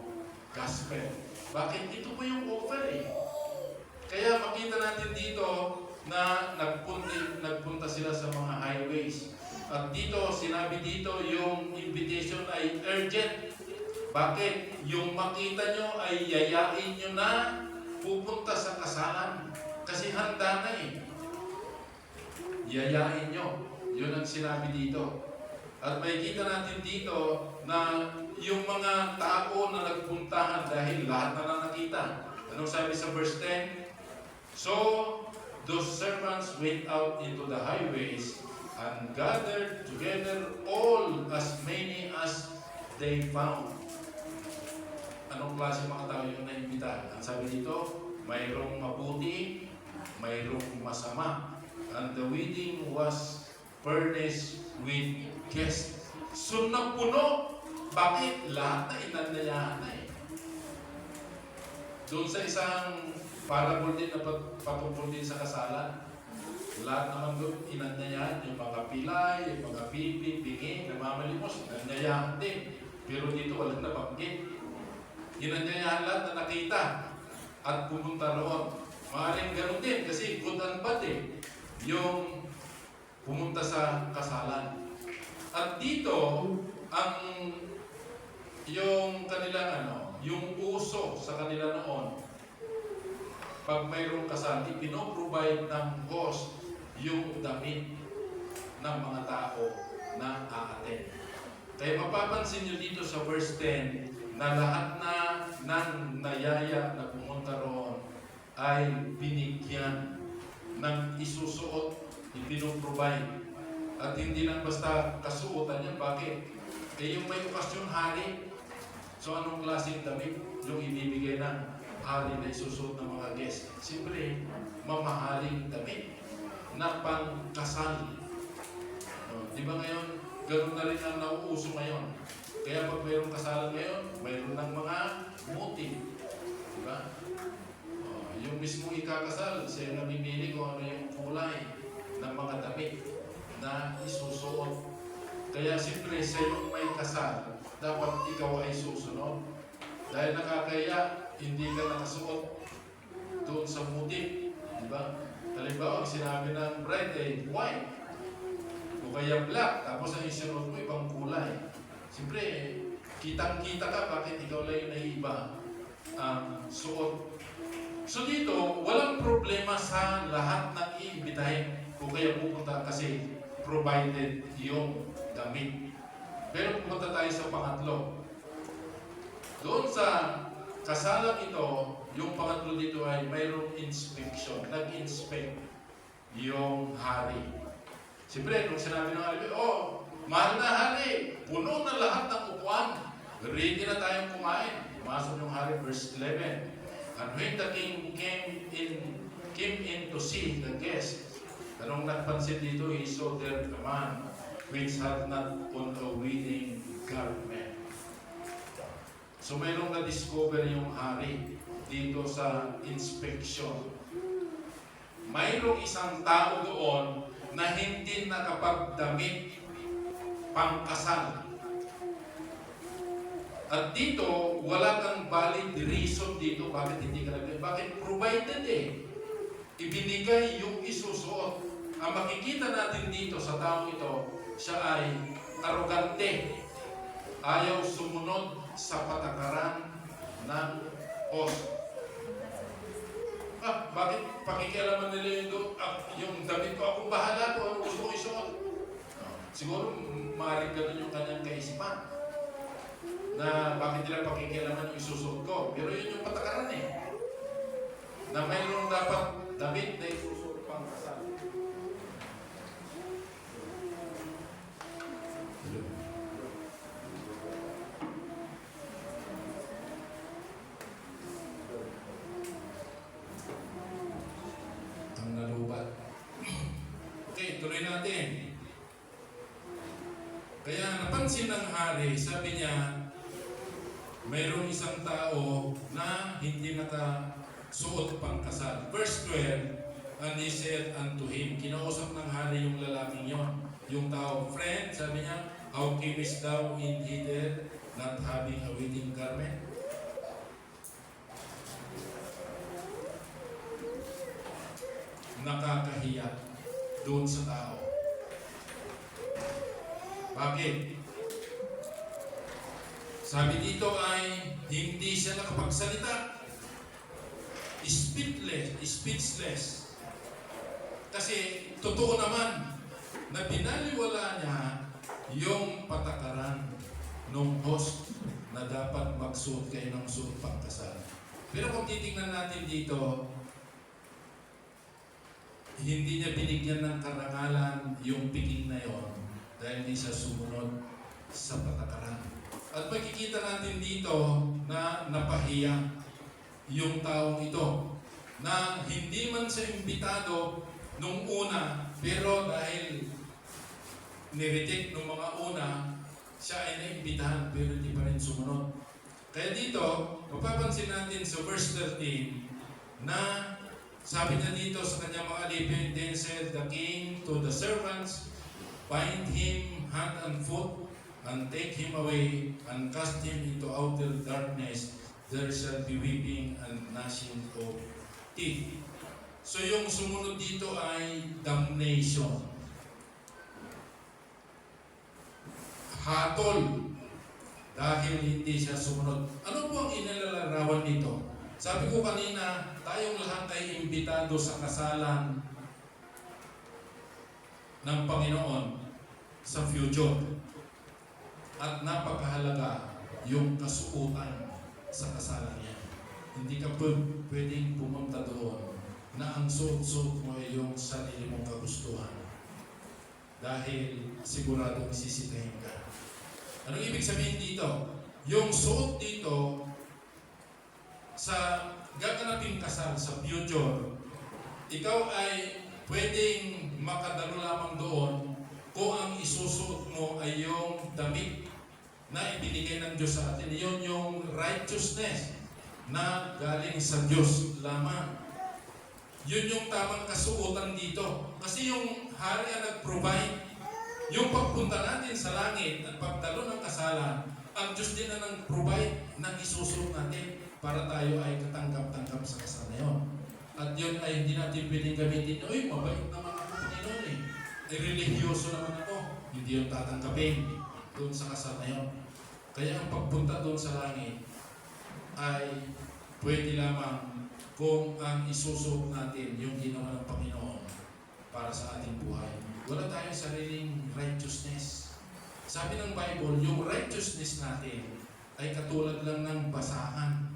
gospel. Bakit? Ito po yung offer eh. Kaya makita natin dito na nagpunta sila sa mga highways. At dito, sinabi dito, yung invitation ay urgent. Bakit? Yung makita nyo ay yayain nyo na pupunta sa kasalan. Kasi handa na eh. Yayain nyo. Yun ang sinabi dito. At makikita natin dito na yung mga tao na nagpuntahan dahil lahat na lang nakita. Anong sabi sa verse 10? So, those servants went out into the highways and gathered together all as many as they found. Anong klase mga tao yung naimbitahan? Ang sabi dito, mayroong mabuti, mayroong masama. And the wedding was furnished with guests. So napuno. Bakit? Lahat na inandayahan na eh. Doon sa isang parable din na patungkol din sa kasalan, lahat naman doon inandayahan, yung mga pilay, yung mga pipi, pingi, namamalimos, inandayahan din. Pero dito walang nabanggit. Inandayahan lahat na nakita. at pumunta roon. Maaaring ganun din kasi good and bad yung pumunta sa kasalan. At dito, ang yung kanilang yung uso sa kanila noon, pag mayroong kasal, ipinoprovide ng host yung damit ng mga tao na aaten. Kaya mapapansin nyo dito sa verse 10 na lahat na ng nayaya na pumunta roon ay binigyan ng isusuot, ipinoprovide. At hindi lang basta kasuotan yan. Bakit? Eh yung may okasyon hari. So anong klaseng damit yung ibibigay ng hari na isusuot ng mga guest? Siyempre, mamahaling damit na pangkasal. Di ba ngayon, ganoon na rin ang nauuso ngayon. Kaya pag mayroong kasalan ngayon, mayroon ng mga motive. Di ba? Yung mismo ikakasal, siya namimili kung ano yung kulay ng mga damit na isusuot. Kaya siyempre, sa yung may kasal, dapat ikaw ay susunod. Dahil nakakaya, hindi ka nakasuot doon sa motive. Di ba? Halimbawa, ang sinabi ng bride ay white o kaya black, tapos ang isunod mo ibang kulay. Siyempre, kitang-kita ka bakit ikaw lang yung naiiba ang suot. So dito, walang problema sa lahat ng iimbitahin o kaya pupunta kasi provided yung damit. Pero pumunta tayo sa pangatlo. Doon sa kasalang ito, yung pangatlo dito ay mayroong inspection. Nag-inspect yung hari. Siyempre, kung sinabi ng hari, mahal na hari, puno na lahat ng upuan. Ready na tayong kumain. Pumasok yung hari, verse 11. And when the king came in to see the guests, anong nagpansin dito, he saw there a man which had not on a wedding garment. So mayroong na-discover yung hari dito sa inspection. Mayroong isang tao doon na hindi nakapagdamit pangkasal. At dito, wala kang valid reason dito bakit hindi ka nagdamit. Bakit? Provided ibinigay yung isusuot. Ang makikita natin dito sa taong ito, siya ay arrogante. Ayaw sumunod sa patakaran ng host. Bakit pakikialaman nila yung damit ko? Akong bahala ko, ang gusto ko isuot. Siguro, maaaring ganun yung kanyang kaisipan. Na bakit nila pakikialaman yung isusuot ko? Pero yun yung patakaran na mayroong dapat damit na isusuot pang kasal. Ang nalubat. Okay, tuloy natin. Kaya napansin ng hari, sabi niya, mayroong isang tao na hindi nakasuot pang kasal. Verse 12, and he said unto him, kinausap ng hari yung lalaking yon, yung tao, friend, sabi niya, how camest thou in hither, not having a wedding garment? Nakakahiya doon sa tao. Bakit? Sabi dito ay hindi siya nakapagsalita. Speechless. Kasi totoo naman na binaliwala niya yung patakaran ng host na dapat magsuot kayo ng suot pangkasal. Pero kung titingnan natin dito, hindi niya binigyan ng karangalan yung piging na yon dahil hindi siya sumunod sa patakaran. At makikita natin dito na napahiya yung taong ito na hindi man siya imbitado nung una, pero dahil nireject nung mga una, siya ay naimbitahan pero hindi pa rin sumunod. Kaya dito, mapapansin natin sa verse 13 na sabi niya dito sa kanyang mga alipin, then said the king to the servants, bind him hand and foot, and take him away, and cast him into outer darkness, there shall be weeping and gnashing of teeth. So yung sumunod dito ay damnation. Hatol. Dahil hindi siya sumunod. Ano po ang inalalarawan nito? Sabi ko kanina, tayong lahat ay imbitado sa kasalan ng Panginoon sa future. At napakahalaga yung kasuotan sa kasalan niya. Hindi ka pwedeng pumunta doon na ang suot-suot mo ay yung sarili mong kagustuhan. Dahil siguradong sisitahin ka. Anong ibig sabihin dito? Yung suot dito sa gaganaping kasal sa future, ikaw ay pwedeng makadalo lamang doon kung ang isusuot mo ay yung damit na ibinigay ng Diyos sa atin. Yun yung righteousness na galing sa Diyos lamang. Yun yung tamang kasuotan dito. Kasi yung hari ang nag-provide. Yung pagpunta natin sa langit at pagdalo ng kasalan, ang Diyos din na nag-provide ng isusuot natin para tayo ay katanggap-tanggap sa kasal na yun. At yun ay hindi natin pwedeng gamitin. Uy, mabait naman ako, Panginoon eh. Ay religyoso naman ako. Hindi yung tatanggapin doon sa kasal na yun. Kaya ang pagpunta doon sa langit ay pwede lamang kung ang isusuot natin yung ginawa ng Panginoon para sa ating buhay. Wala tayong sariling righteousness. Sabi ng Bible, yung righteousness natin ay katulad lang ng basahan.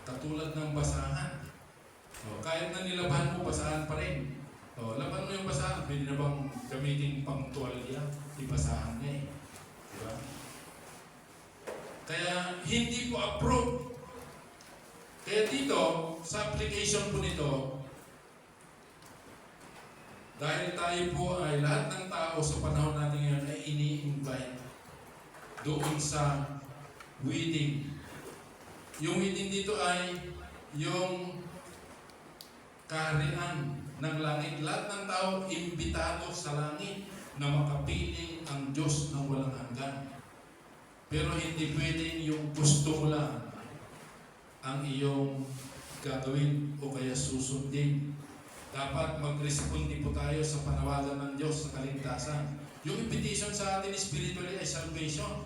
Katulad ng basahan. Kahit na nilabahan mo, basahan pa rin. Laban mo yung basahan, pwede na bang gamitin pang tuwalya? Ibasahan niya eh. Diba? Kaya hindi po approved. Kaya dito, sa application po nito, dahil tayo po ay lahat ng tao sa panahon natin ngayon ay ini-invite doon sa wedding. Yung wedding dito ay yung kaharian ng langit. Lahat ng tao imbitado sa langit na makapiling ang Diyos ng walang hanggan. Pero hindi pwedeng yung gusto mo lang ang iyong gagawin o kaya susundin. Dapat mag-responde po tayo sa panawagan ng Diyos sa kaligtasan. Yung invitation sa atin spiritually ay salvation.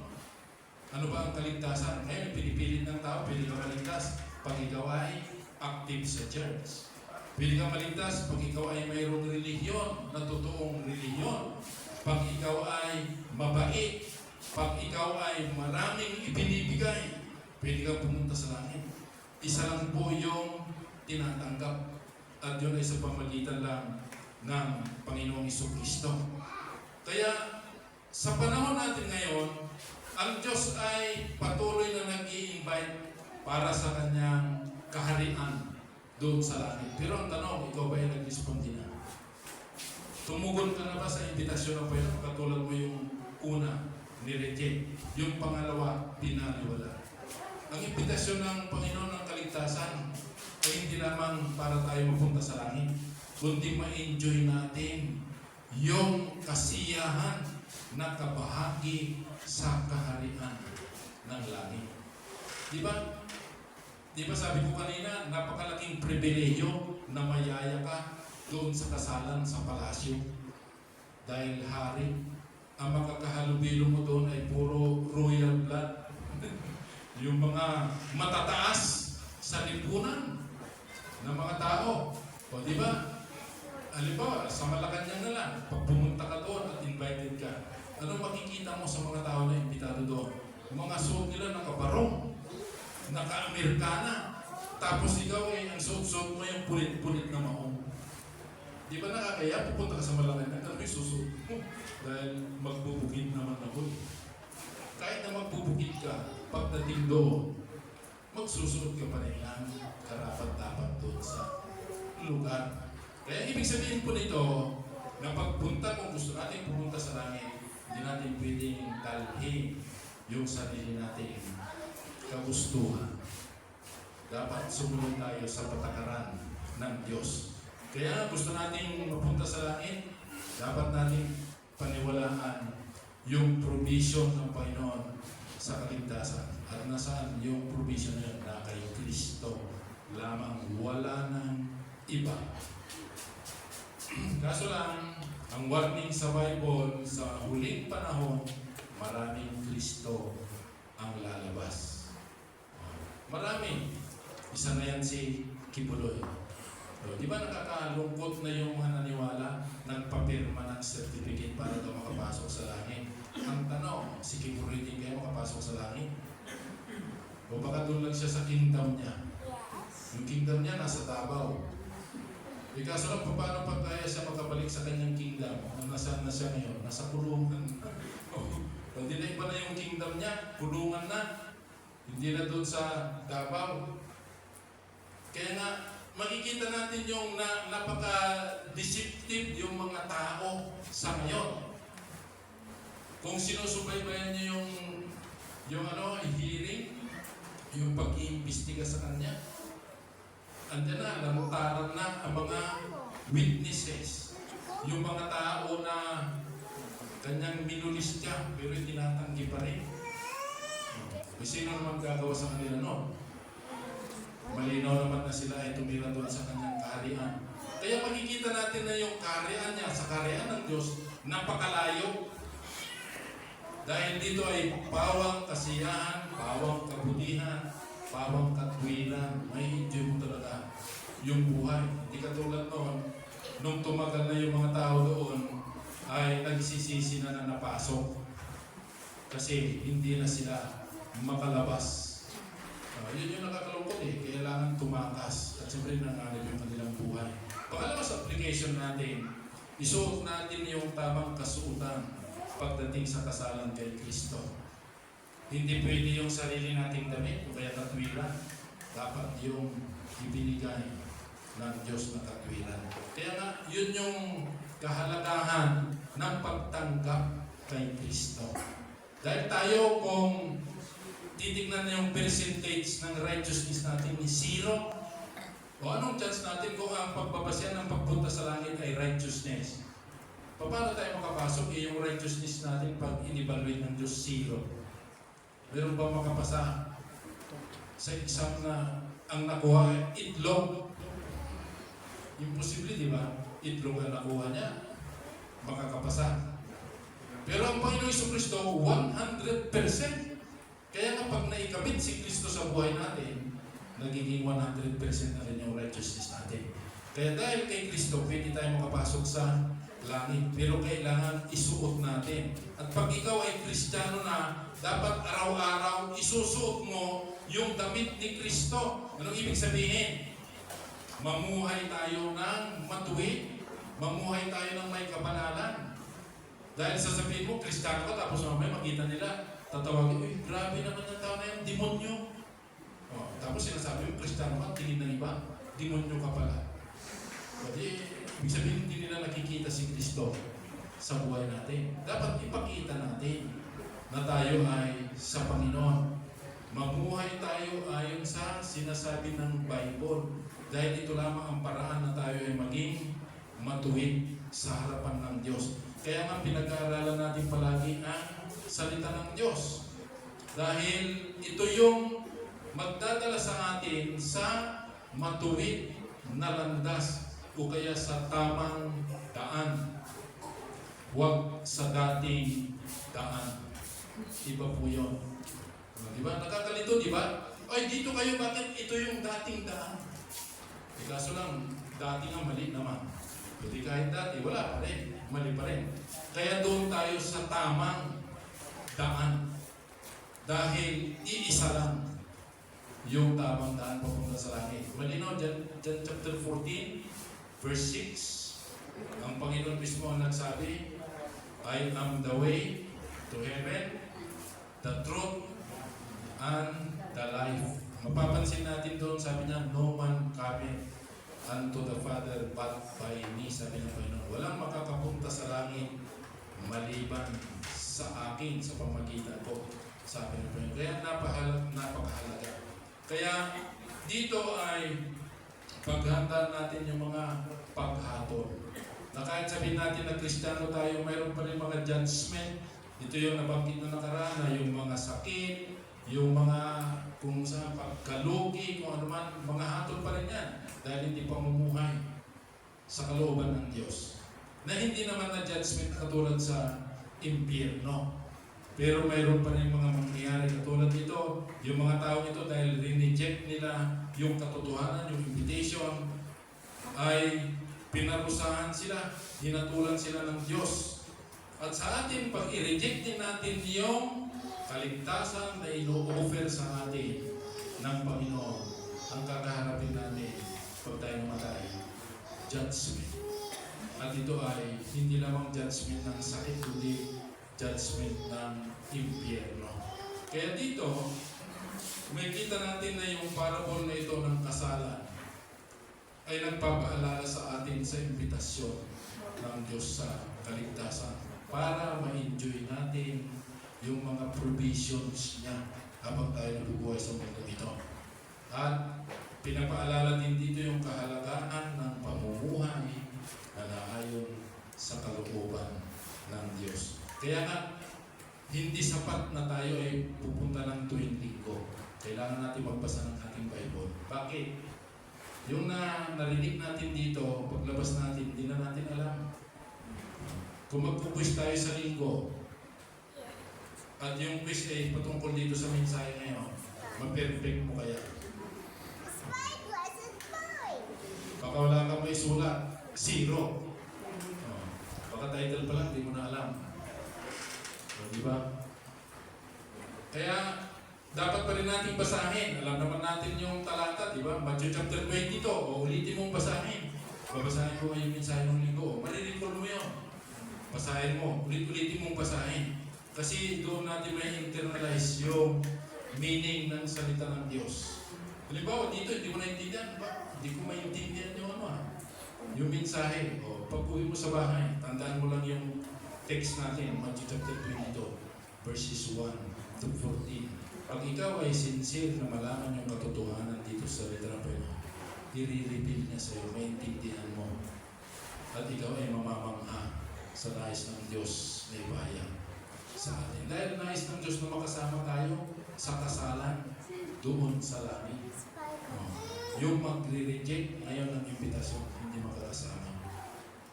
Ano ba ang kaligtasan? Ngayon, pinipilit ng tao, pwede ka maligtas pag ikaw ay active sa church. Pwede ka maligtas pag ikaw ay mayroong relihiyon, na totoong relihiyon. Pag ikaw ay mabait, pag ikaw ay maraming ibinibigay, pwede ka pumunta sa langit. Isa lang po yung tinatanggap. At yun ay sa pamagitan lang ng Panginoong Jesucristo. Kaya sa panahon natin ngayon, ang Diyos ay patuloy na nag-i-invite para sa kanyang kaharian doon sa langit. Pero ang tanong, ikaw ba ay nag-responde na? Tumugon ka na ba sa imbitasyon ng Panginoon? Katulad mo yung una, ni-reject. Yung pangalawa, pinaliwala. Ang imbitasyon ng Panginoon ng kaligtasan ay hindi lamang para tayo mapunta sa langit, kundi ma-enjoy natin yung kasiyahan na kabahagi sa kaharian ng langit. Di ba? Di ba sabi ko kanina, napakalaking pribilehiyo na mayaya ka doon sa kasalan sa palasyo. Dahil hari, ang makakahalubilo mo doon ay puro royal blood. Yung mga matataas sa lipunan ng mga tao. O di ba? Halimbawa, sa Malacanang na lang, pag pumunta ka doon at invited ka, anong makikita mo sa mga tao na imbitado doon? Mga suot nila nakabarong, naka-Amerikana, tapos ikaw ay ang suot-suot mo yung pulit-pulit na maong. Di ba nakakaya? Pupunta ka sa Malacanang, ano yung susuot mo? Dahil magbubukid naman ako. Kahit na magbubukid ka, pagdating doon, magsusunod ka pa rin lang karapat-dapat doon sa lugar. Kaya ibig sabihin po nito, na pagpunta, kung gusto natin pumunta sa langit, hindi natin pwedeng dalhin yung sarili natin kagustuhan. Dapat sumunod tayo sa patakaran ng Diyos. Kaya gusto natin mapunta sa langit, dapat natin paniwalaan yung provision ng Panginoon sa kaligtasan. At nasaan yung provision na yun? Na kay Kristo lamang, wala nang iba. Kaso lang, ang warning sa Bible, sa huling panahon, maraming Kristo ang lalabas. Marami. Isa na yan si Kibuloy. So, di ba nakakalungkot na yung mga naniwala, nagpapirma ng certificate para daw makapasok sa langit? Ang tanong, si Kibuloy din kayo makapasok sa langit? O baka doon lang siya sa kingdom niya? Yung kingdom niya nasa Davao. E kaso lang, paano pa kaya siya makabalik sa kanyang kingdom? Nasaan na siya ngayon? Nasa kulungan. Hindi na iba na yung kingdom niya, kulungan na. Hindi na doon sa Davao. Kaya nga, makikita natin yung napaka-deceptive yung mga tao sa ngayon. Kung sinusubaybayan niyo yung hearing, yung pag-iimbestiga sa kanya, andyan na, namutaran na ang mga witnesses. Yung mga tao na kanyang minulis siya, pero tinatanggi pa rin. Sino naman gagawa sa kanila noon? Malinaw naman na sila ay tumira doon sa kanyang kaharian. Kaya makikita natin na yung kaharian niya sa kaharian ng Diyos, napakalayo. Dahil dito ay pawang kasiyahan, pawang kabutihan, pawang katwiran. May enjoy mo talaga yung buhay. Hindi katulad noon, nung tumagal na yung mga tao doon, ay nagsisisi na napasok. Kasi hindi na sila makalabas. Yun yung nakakalungkot kailangan tumakas at siyempre nanganib yung kanilang buhay. Pangalawa sa application natin, isuot natin yung tamang kasuotan pagdating sa kasalan kay Kristo. Hindi pwede yung sarili nating damit o kaya katwiran. Dapat yung ibinigay ng Diyos na katwiran. Kaya nga, yun yung kahalagahan ng pagtanggap kay Kristo. Dahil tayo kung titignan na yung percentage ng righteousness natin ni zero, o anong chance natin kung ang pagbabasyan ng pagpunta sa langit ay righteousness? Paano tayo makapasok? Yung righteousness natin pag in-evaluate ng Diyos, zero. Meron ba makapasa sa exam na ang nakuha ay itlog? Imposible, di ba? Itlog ang nakuha niya, makakapasa. Pero ang Panginoong Jesucristo, 100%. Kaya kapag naikabit si Kristo sa buhay natin, nagiging 100% na rin yung righteousness natin. Kaya dahil kay Kristo, pwede tayo makapasok sa langit. Pero kailangan isuot natin. At pag ikaw ay Kristiyano na, dapat araw-araw isusuot mo yung damit ni Kristo. Anong ibig sabihin? Mamuhay tayo ng matuwid. Mamuhay tayo ng may kabanalan. Dahil sasabihin mo, Kristiyano ka, tapos mamaya makita nila, tatawagin, uy, grabe naman ang tao na yung demonyo. Tapos sinasabi mo, Kristiyano ka, tingin ng iba, demonyo ka pala. Kasi, ibig sabihin, hindi nila nakikita si Kristo sa buhay natin. Dapat ipakita natin na tayo ay sa Panginoon. Mamuhay tayo ayon sa sinasabi ng Bible. Dahil ito lamang ang paraan na tayo ay maging matuwid sa harapan ng Diyos. Kaya nga pinag-aaralan natin palagi ang salita ng Diyos. Dahil ito yung magdadala sa atin sa matuwid na landas o kaya sa tamang daan. Huwag sa dating daan. Iba po yun. Di ba? Nakakalito, di ba? Ay, dito kayo, bakit ito yung dating daan? Kaso lang, dati nga mali naman. Hindi kahit dati, wala pa rin. Mali pa rin. Kaya doon tayo sa tamang daan. Dahil iisa lang yung tamang daan papunta sa langit. Malinaw, John chapter 14, verse 6. Ang Panginoon mismo ang nagsabi, I am the way to heaven, the truth, and the life. Mapapansin natin doon, sabi niya, no man cometh unto the Father but by me, sabi ng Panginoon. Walang makakapunta sa langit maliban sa akin, sa pamagitan ko, sabi ng Panginoon. Kaya napakahalaga. Kaya dito ay paghanda natin yung mga paghatol. Na kahit sabihin natin na Kristiyano tayo, mayroon pa rin mga judgment, Ito yung nabanggit na nakaraan na yung mga sakit, yung mga kung sa pagkalugi, kung ano man, mga hatol pa rin yan dahil hindi pamumuhay sa kalooban ng Diyos. Na hindi naman na judgment katulad sa impyerno. Pero mayroon pa rin mga mangyayari katulad dito. Yung mga tao ito dahil rineject nila yung katotohanan, yung invitation, ay pinarusahan sila, hinatulan sila ng Diyos. At sa atin, pag i-reject din natin yung kaligtasan na ino-offer sa atin ng Panginoon, ang kakaharapin natin pag tayo namatay, judgment. At ito ay hindi lamang judgment ng sakit, kundi judgment ng impyerno. Kaya dito, may kita natin na yung parable na ito ng kasalan ay nagpapaalala sa atin sa imbitasyon ng Diyos sa kaligtasan para ma-enjoy natin yung mga provisions niya habang tayo nabubuhay sa mundo ito. At pinapaalala din dito yung kahalagahan ng pamumuhay na naayon sa kalooban ng Diyos. Kaya nga, hindi sapat na tayo ay pupunta ng tuwing linggo. Kailangan natin magbasa ng ating Bible. Bakit? Yung narinig natin dito, paglabas natin, hindi na natin alam. Kung magpupush tayo sa linggo, at yung quiz ay patungkol dito sa mensahe ngayon, mag-perfect mo kaya? Baka wala kang may sulat, 0. Baka title pa lang, di mo na alam. Di ba? Kaya, dapat pa rin natin basahin. Alam naman natin yung talata, di ba? Matthew chapter 22, o ulitin mong basahin. Babasahin ko ngayon mensahe ng linggo. Marirecall mo yun. Basahin mo. Ulit-ulitin mong basahin. Kasi doon natin may internalize yung meaning ng salita ng Diyos. Halimbawa, dito, hindi mo naintindihan. Hindi ko maintindihan yung yung mensahe. O, pag-uwi mo sa bahay, tandaan mo lang yung text natin, Matthew chapter 22, verses 1 to 14. Pag ikaw ay sincere na malaman yung katotohanan dito sa letra pa yun, i-reveal niya sa'yo, maintindihan mo. At ikaw ay mamamangha sa nais ng Diyos na ibahayag sa atin. Dahil nais ng Diyos na makasama tayo sa kasalan doon sa langit. Yung magre-reject ngayon ng imbitasyon, hindi makakasama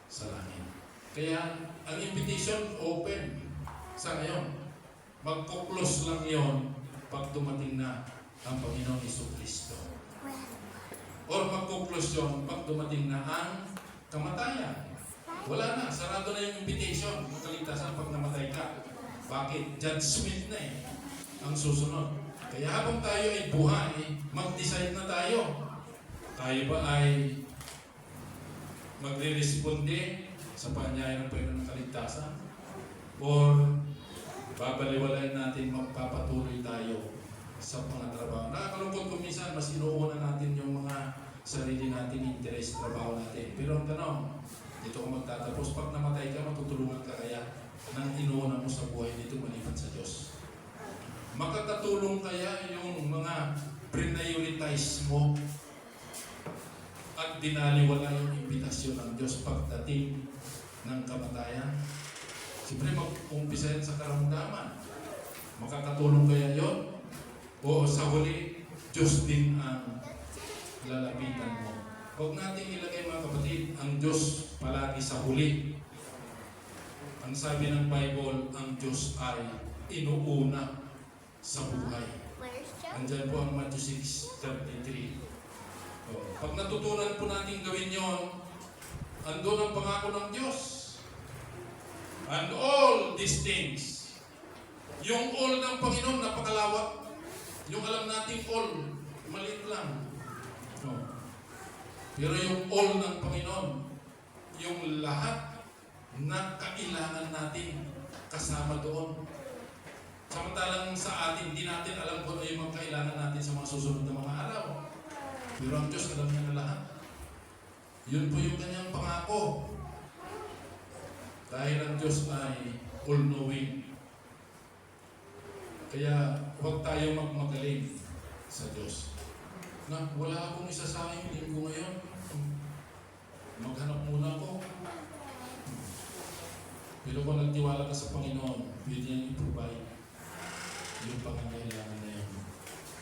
sa langit. Kaya ang invitation open sa ngayon. Magko-close lang yon pag dumating na ang Panginoon Jesucristo. Or magko-close yun pag dumating na ang kamatayan. Wala na, sarado na yung invitation, yung kaligtasan pag namatay ka. Bakit? Judgment na ang susunod. Kaya habang tayo ay buhay, mag-decide na tayo. Tayo ba ay magre-responde sa paanyaya ng Panginoon ng kaligtasan? Or babaliwalayin natin, magpapatuloy tayo sa mga trabaho. Nakakalungkot kung minsan, mas inuuna natin yung mga sarili natin, interest, trabaho natin. Pero ang tanong, dito kung magtatapos, pag namatay ka, matutulungan ka kaya nang inuuna mo sa buhay dito maliban sa Diyos? Makakatulong kaya yung mga prioritize mo at dinaliwala yung imbitasyon ng Diyos pagdating ng kamatayan? Siyempre, mag-umpisa yan sa karamdaman. Makakatulong kaya yon? O sa huli, Diyos din ang lalapitan mo. Huwag natin ilagay, mga kapatid, ang Diyos palagi sa huli. Ang sabi ng Bible, ang Diyos ay inuuna sa buhay. Andyan po ang Matthew 6:33. Pag natutunan po natin gawin yon, andun ang pangako ng Diyos. And all these things, yung all ng Panginoon, napakalawak. Yung alam nating all, maliit lang. No. Pero yung all ng Panginoon, yung lahat na kailangan natin kasama doon. Samantalang sa atin, hindi natin alam kung ano yung mga kailangan natin sa mga susunod na mga araw. Pero ang Diyos, alam niya na lahat. Yun po yung kanyang pangako. Dahil ang Diyos ay all-knowing. Kaya huwag tayo magmagaling sa Diyos. Na wala akong isasayang linggo ngayon. Maghanap muna ako. Pero kung nagtiwala ka sa Panginoon, pwede niyang i-provide yung pangangailangan na yun.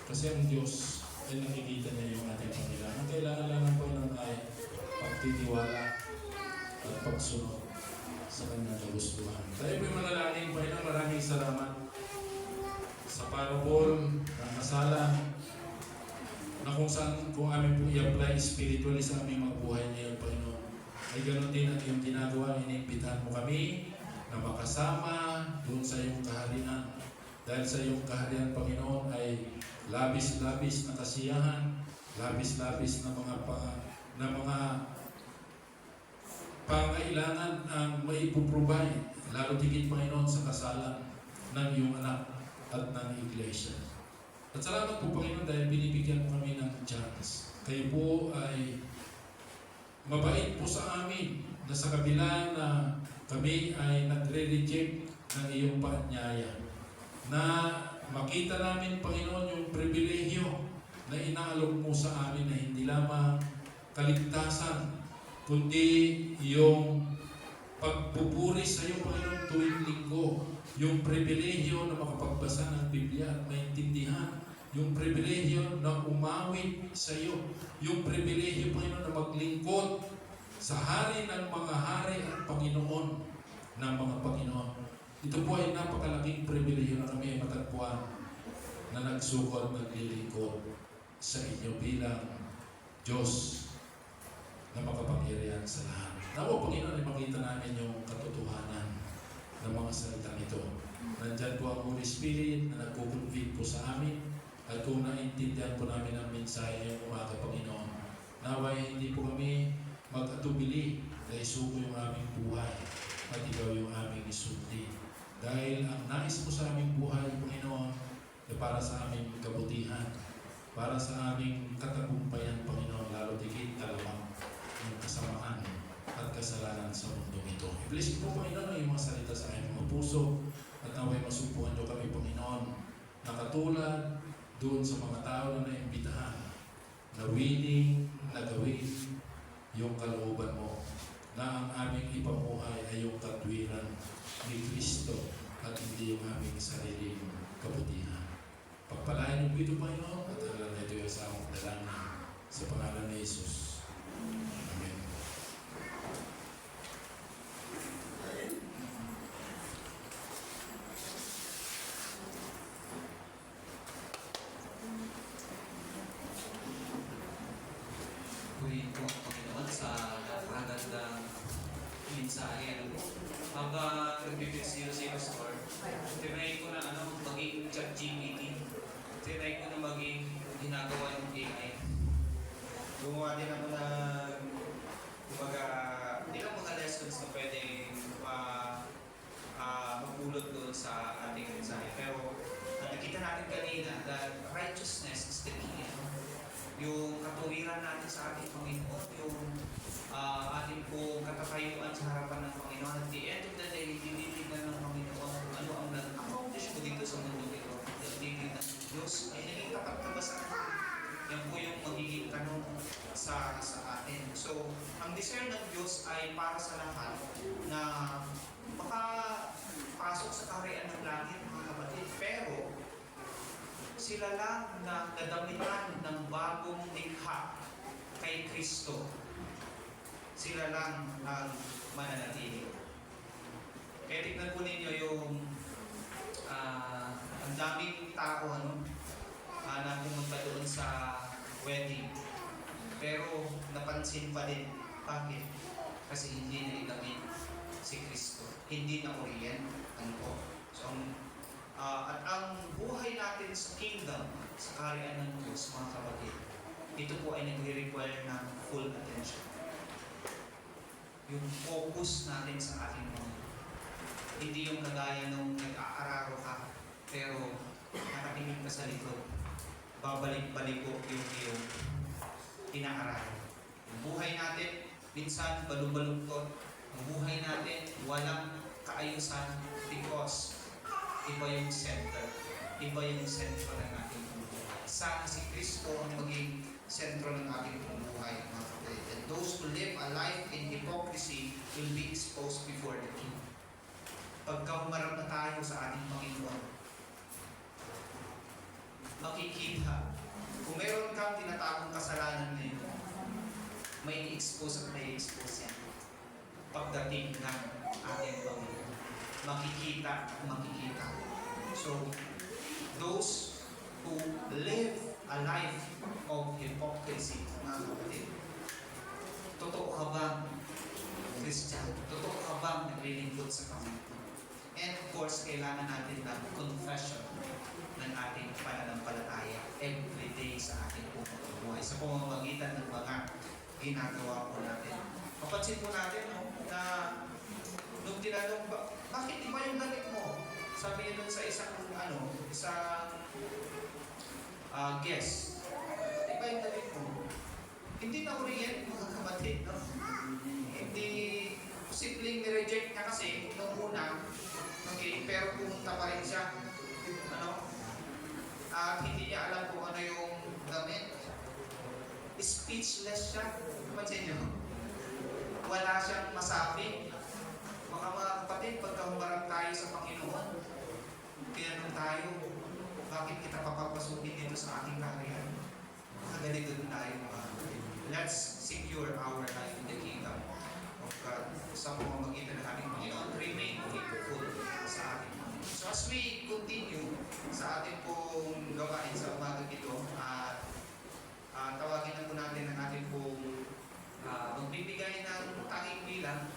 Kasi ang Diyos ay nakikita niya yung ating pangailangan. Ang kailangan lang ng Panginoon ay pagtitiwala at pagsunod sa kanyang kagustuhan. Tayo po'y manalangin, Panginoon, maraming salamat sa parabol ng kasalan na kung saan, kung amin po i-apply spiritually sa aming mga buhay ngayon, Panginoon, ay ganoon din ang iyong ginagawa. Iniimbitahan mo kami na makasama doon sa iyong kaharian. Dahil sa iyong kaharian, Panginoon, ay labis-labis na kasiyahan, labis-labis na mga pangailangan ang maipuprovide, lalo tigit, Panginoon, sa kasalan ng iyong anak at ng iglesia. At salamat po, Panginoon, dahil binibigyan mo kami ng chance. Kayo po ay mabait po sa amin na sa kabila na kami ay nagre-reject ng iyong paanyaya. Na makita namin, Panginoon, yung pribilehyo na inaalok mo sa amin na hindi lamang kaligtasan, kundi yung pagpupuri sa iyo, Panginoon, tuwing linggo. Yung pribilehyo na makapagbasa ng Biblia at maintindihan. Yung pribilehyo na umawit sa iyo. Yung pribilehyo, Panginoon, na maglingkod sa hari ng mga hari at Panginoon ng mga Panginoon. Ito po ay napakalaking pribilehyo na kami ay matagpuan na nagsukol, naglilingkod sa inyo bilang Diyos na makapangyarihan sa lahat. Nawa, Panginoon, ay makita namin yung katotohanan ng mga salitang ito. Nandyan po ang Holy Spirit na nagkukonvict po sa amin at kung naintindihan po namin ang mensahe ng umaga, Panginoon, nawa hindi po kami mag-atubili na isuko yung aming buhay at ikaw yung aming isundi. Dahil ang nais mo sa aming buhay, Panginoon, ay para sa aming kabutihan, para sa aming katagumpayan, Panginoon, lalo tigit talamang yung kasamaan at kasalanan sa mundo ito. I-bless po, Panginoon, ang mga salita sa aming mga puso at naway masupuhan nyo kami, Panginoon, na katulad doon sa mga tao na naimbitahan na willing na gawin yung kalooban mo, na ang aming ipamuhay ay yung katwiran ni Kristo at hindi yung aming sariling kabutihan. Pagpalain mo ito, Panginoon, at alam na ito yung sa among dalangin sa pangalan ni Jesus. Amen. Purihin po ang Panginoon sa napakagandang mensahe. Habang nagbibigay si Pastor, tinry ko na maging ChatGPT. Tinry ko na maging ginagawa ng AI. Gumawa din ako ng hindi lang mga lessons na pwede magpulot doon sa ating mensahe. Pero nakita natin kanina that righteousness is the key. Yung katuwiran natin sa ating Panginoon, yung ating pong katatayuan sa harapan ng Panginoon. At the end of the day, tinitignan ng Panginoon kung ano ang nag-accomplish mo dito sa mundo ito. At tinitignan ng Diyos ay naging tapat na ba sa atin? Yan po yung magiging tanong sa atin. So, ang desire ng Diyos ay para sa lahat na makapasok sa kaharian ng langit, mga kapatid. Pero, sila lang na nadamitan ng bagong likha kay Kristo. Sila lang ang mananatili. Kaya tignan po ninyo yung ang daming tao na pumunta doon sa wedding. Pero napansin pa din. Bakit? Kasi hindi na idamit si Kristo. Hindi na Orient. So, at ang buhay natin sa kingdom, sa kaharian ng Diyos, mga kapatid, ito po ay nagre-require ng full attention. Yung focus natin sa ating Panginoon. Hindi yung kagaya nung nag-aararo ka, pero nakatingin ka sa likod. Babalik-balik ko yung iyong inaararo. Ang buhay natin, minsan balong-balungkot. Ang buhay natin, walang kaayusan because iba yung center. Iba yung sentro ng ating buhay. Sana si Kristo ang maging sentro ng ating buhay, mga kapatid. And those who live a life in hypocrisy will be exposed before the King. pagdating ng ating Panginoon. Makikita. So, those who live a life of hypocrisy, mga kapatid, totoo ka bang Christian? Totoo ka bang naglilingkod sa Panginoon? And of course, kailangan natin ng confession ng ating pananampalataya every day sa ating buhay sa pamamagitan ng mga ginagawa po natin. Mapansin po natin na nung tinanong, bakit iba yung damit mo? Sabi niya dun sa isang guest, iba yung damit mo. Hindi na uri yan, mga kapatid, no? Hindi, posibleng ni-reject niya kasi nung una, okay, pero pumunta pa rin siya, at hindi niya alam kung ano yung damit. Speechless siya. Pansin niyo? Wala siyang masabi. Mga kapatid, pagka humarap tayo sa Panginoon, tinanong tayo, bakit kita papapasukin dito sa ating kaharian? Ganito din tayo, mga kapatid. Let's secure our life in the kingdom of God sa pamamagitan ng ating Panginoon. Remain faithful sa ating Panginoon. So as we continue sa ating pong gawain sa umaga ito, tawagin na po natin ang ating pong magbibigay ng tanging bilang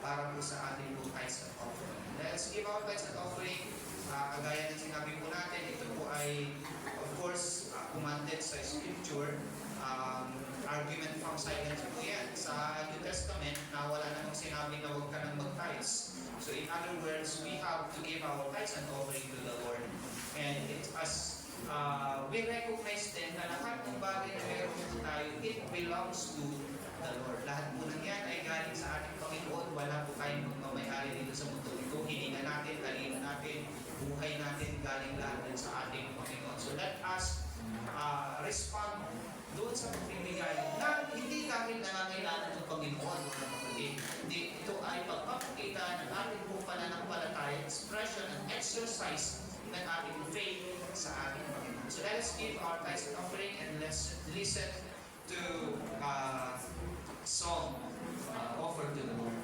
para po sa ating pong tithes and offering. Let's give our tithes and offering. Kagaya ng sinabi po natin, ito po ay of course commanded sa scripture. Argument from silence po yan. Sa New Testament na wala namang sinabi na huwag ka nang mag-tithes. So in other words, we have to give our tithes and offering to the Lord. And it's as we recognize din na lahat ng bagay na meron po tayo, it belongs to the Lord. Lahat po ng yan ay galing sa ating Panginoon. Wala po tayong magmamayari dito sa mundo ito. Hininga natin, talino natin, buhay natin, galing lahat din sa ating Panginoon. So let us respond doon sa pagbibigay na hindi namin nangangailangan ng Panginoon, mga kapatid. Hindi, ito ay pagpapakita ng ating pong pananampalataya, expression and exercise ng ating faith sa ating Panginoon. So let us give our tithes and offering and let's listen to song offered to the Lord.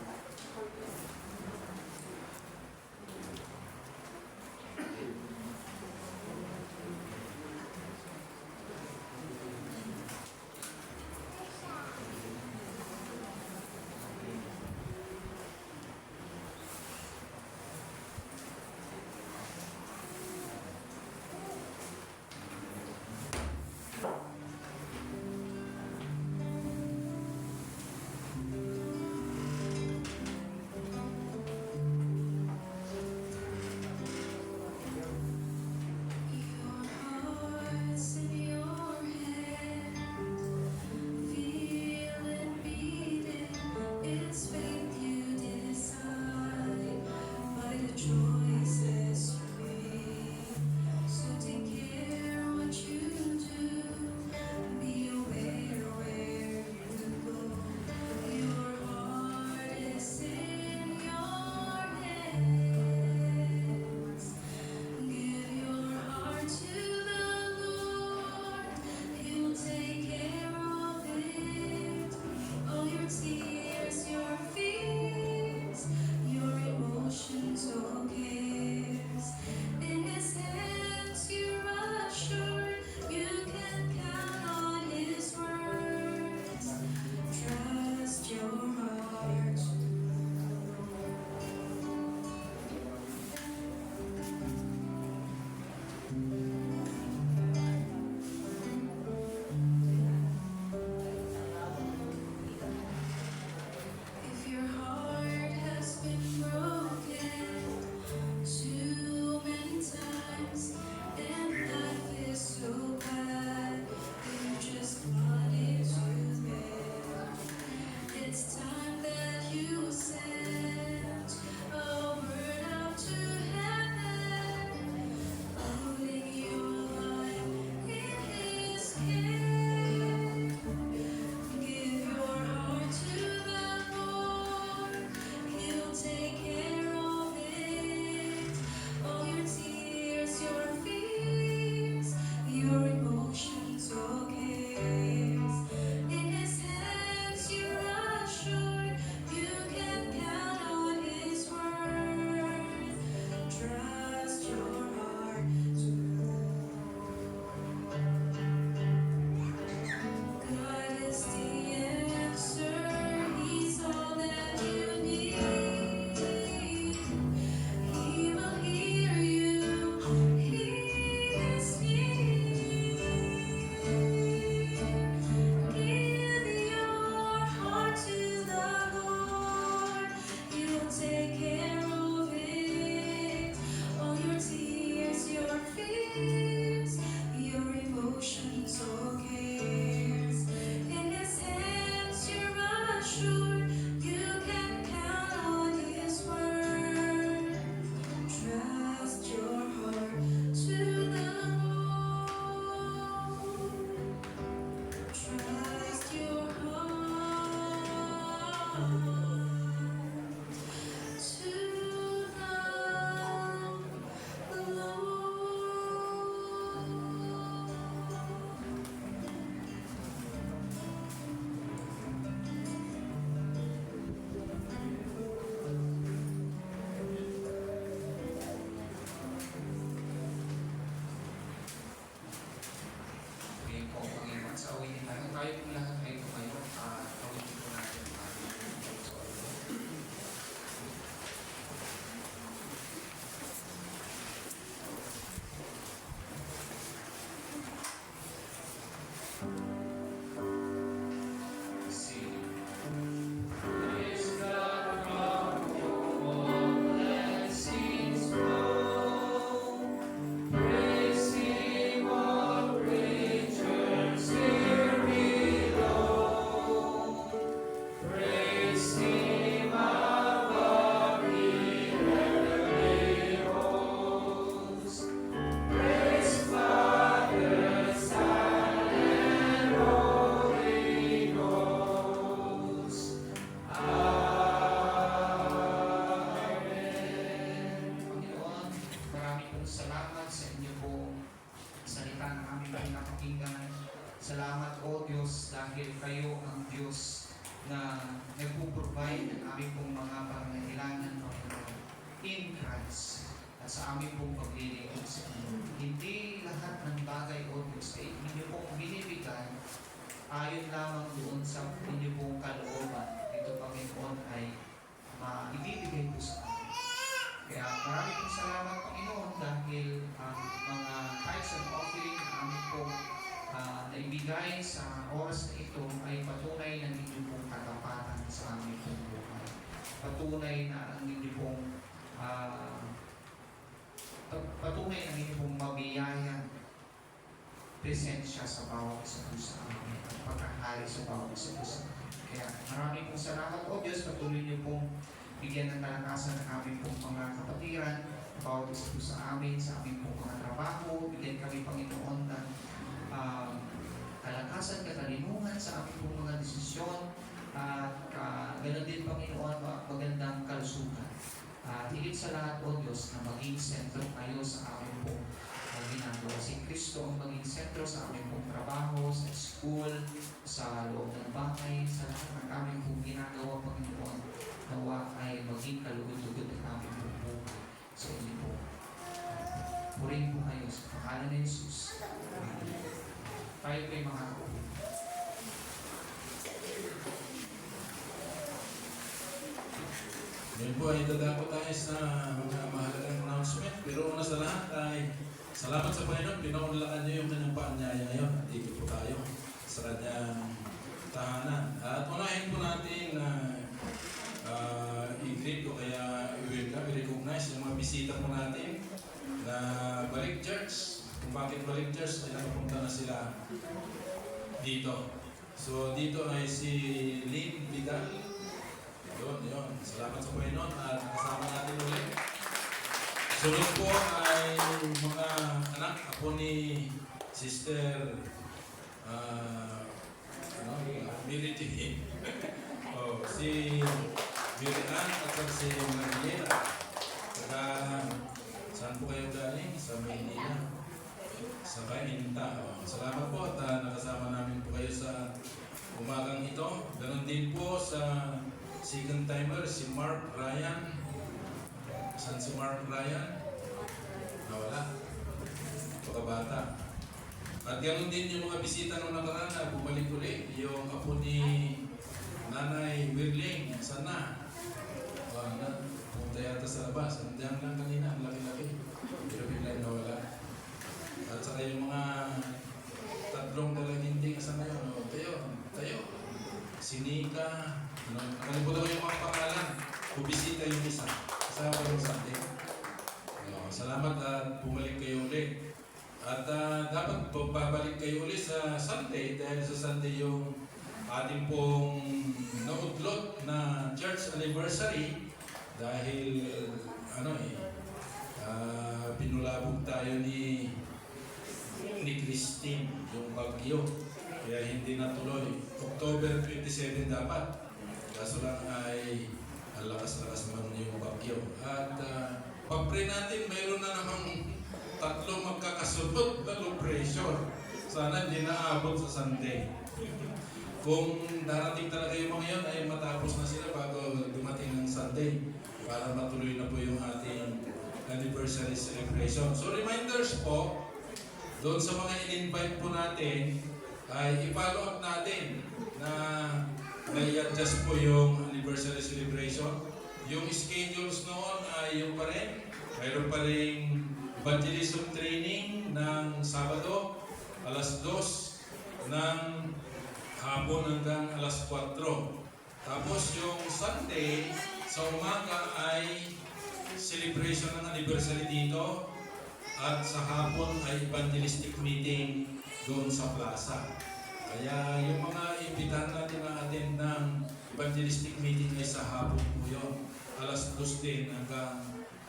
ang aming pong mga pangangailangan, Panginoon, in Christ at sa aming pong paglilingkod sa inyo. Hindi lahat ng bagay, O Diyos, ay inyo pong binibigay ayon lamang doon sa inyo pong kalooban. Ito, Panginoon, ay maibibigay po sa amin. Kaya maraming pong salamat, Panginoon, dahil ang mga tithes and offering na aming pong naibigay sa oras na ito ay patunay ng inyong pong katapatan sa aming pong buhay. Patunay na ang inyong pong patunay ang inyong pong mabiyayang presensya sa bawat isa po sa amin at pagkahari sa bawat isa po sa amin. Kaya maraming pong salamat, O Diyos, patuloy niyo pong bigyan ng kalakasan ng aming pong mga kapatiran, bawat isa po sa amin, sa aming pong mga trabaho. Bigyan kami, Panginoon, ng kalakasan, katalinungan sa aming pong mga desisyon, at ganoon din, Panginoon, magandang kalusugan. Higit sa lahat, O Diyos, na maging sentro kayo sa aming pong ginagawa. Si Kristo ang maging sentro sa aming pong trabaho, sa school, sa loob ng bahay, sa lahat ng aming pong ginagawa, Panginoon, nawa ay maging kalugod-lugod ng aming pong buhay sa inyo po. Purihin po kayo sa pangalan ni Jesus. Tayo po yung mga kapatid. Ngayon po ay dadako tayo sa mga mahalagang announcement. Pero una sa lahat ay salamat sa Panginoon. Pinaunlakan niyo yung kanyang paanyaya ngayon. At dito po tayo sa kanyang tahanan. At unahin po natin na i-greet o kaya i-welcome, i-recognize yung mga bisita po natin na Balik Church. Kung bakit Balik Church ay nakapunta na sila dito. So dito ay si Lynn Vidal. Yun. Salamat sa Panginoon at kasama natin ulit. Sunod po ay mga anak, ako ni Sister Mary T. Si Mary Ann at si Marilena. Saka saan po kayo galing? Sa Maynila. Sa Kainta. Salamat po at nakasama namin po kayo sa umagang ito. Ganon din po sa second timer, si Mark Ryan. Saan si Mark Ryan? Nawala. Pagkabata. At ganoon din yung mga bisita nung nakaraan na bumalik ulit. Yung apo ni Nanay Wirling. Saan na? Punta yata sa labas. Andiyan lang kanina. Ang laki-laki. Pero biglang nawala. At saka yung mga tatlong dalaginding. Saan na yun? Tayo. Sinika. Nakalimutan ko yung mga pangalan. Bubisita yung isa. Kasama ko yung Sunday. Salamat at bumalik kayo ulit. At dapat babalik kayo ulit sa Sunday dahil sa Sunday yung ating pong naudlot na church anniversary dahil pinulabog tayo ni Christine yung bagyo. Kaya hindi natuloy. October 27 dapat. Kaso lang ay ang lakas-lakas naman yung bagyo. At pag-pray natin, mayroon na namang tatlong magkakasunod na low pressure. Sana hindi naabot sa Sunday. Kung darating talaga yung mga yun, ay matapos na sila bago dumating ng Sunday para matuloy na po yung ating anniversary celebration. So reminders po, doon sa mga in-invite po natin, ay i-follow up natin na i-adjust po yung anniversary celebration. Yung schedules noon ay yung pa rin. Mayroon pa rin evangelism training ng Sabado, alas 2 ng hapon hanggang alas 4. Tapos yung Sunday, sa umaga ay celebration ng anniversary dito at sa hapon ay evangelistic meeting doon sa plaza. Kaya yung mga imbitahan natin na attend ng evangelistic meeting ay sa hapon po yun. Alas 2 din hanggang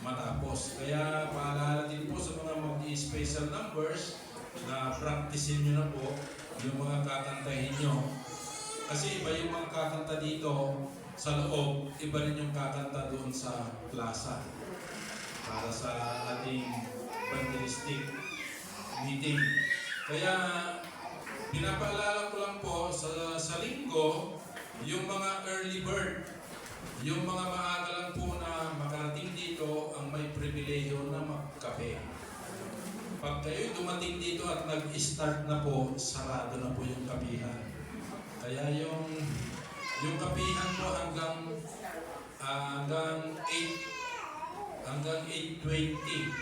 matapos. Kaya paalala din po sa mga mag-i-special numbers na practicein nyo na po yung mga kakantahin nyo. Kasi iba yung mga kakanta dito sa loob, iba rin yung kakanta doon sa plaza para sa ating evangelistic meeting. Kaya pinapaalala ko lang po sa linggo yung mga early bird Yung mga maaga lang po na makarating dito ang may pribilehiyo na magkape. Pag kayo dumating dito at nag-start na po, sarado na po yung kapihan. Kaya yung kapihan po hanggang 8:20.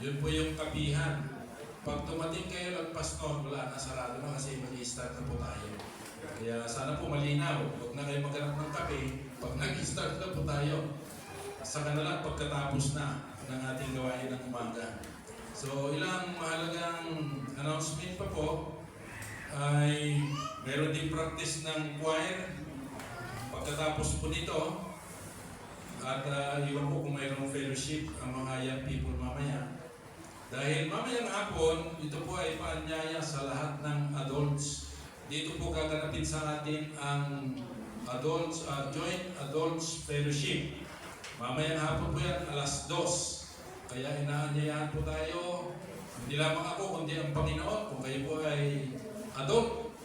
Yun po yung kapihan. Pag dumating kayo lagpas noon, wala na, sarado na kasi mag-start na po tayo. Kaya sana po malinaw, huwag na kayo maghanap ng kape, pag nag-start na po tayo. Saka na lang pagkatapos na ng ating gawain ng umaga. So ilang mahalagang announcement pa po ay meron din practice ng choir pagkatapos po nito. At iwan po kung mayroong fellowship ang mga young people mamaya. Dahil mamayang hapon, ito po ay paanyaya sa lahat ng adults. Dito po gaganapin sa atin ang Joint Adults Fellowship. Mamayang hapon po yan, alas 2. Kaya inaanyayahan po tayo, hindi lamang ako, kundi ang Panginoon. Kung kayo po ay adult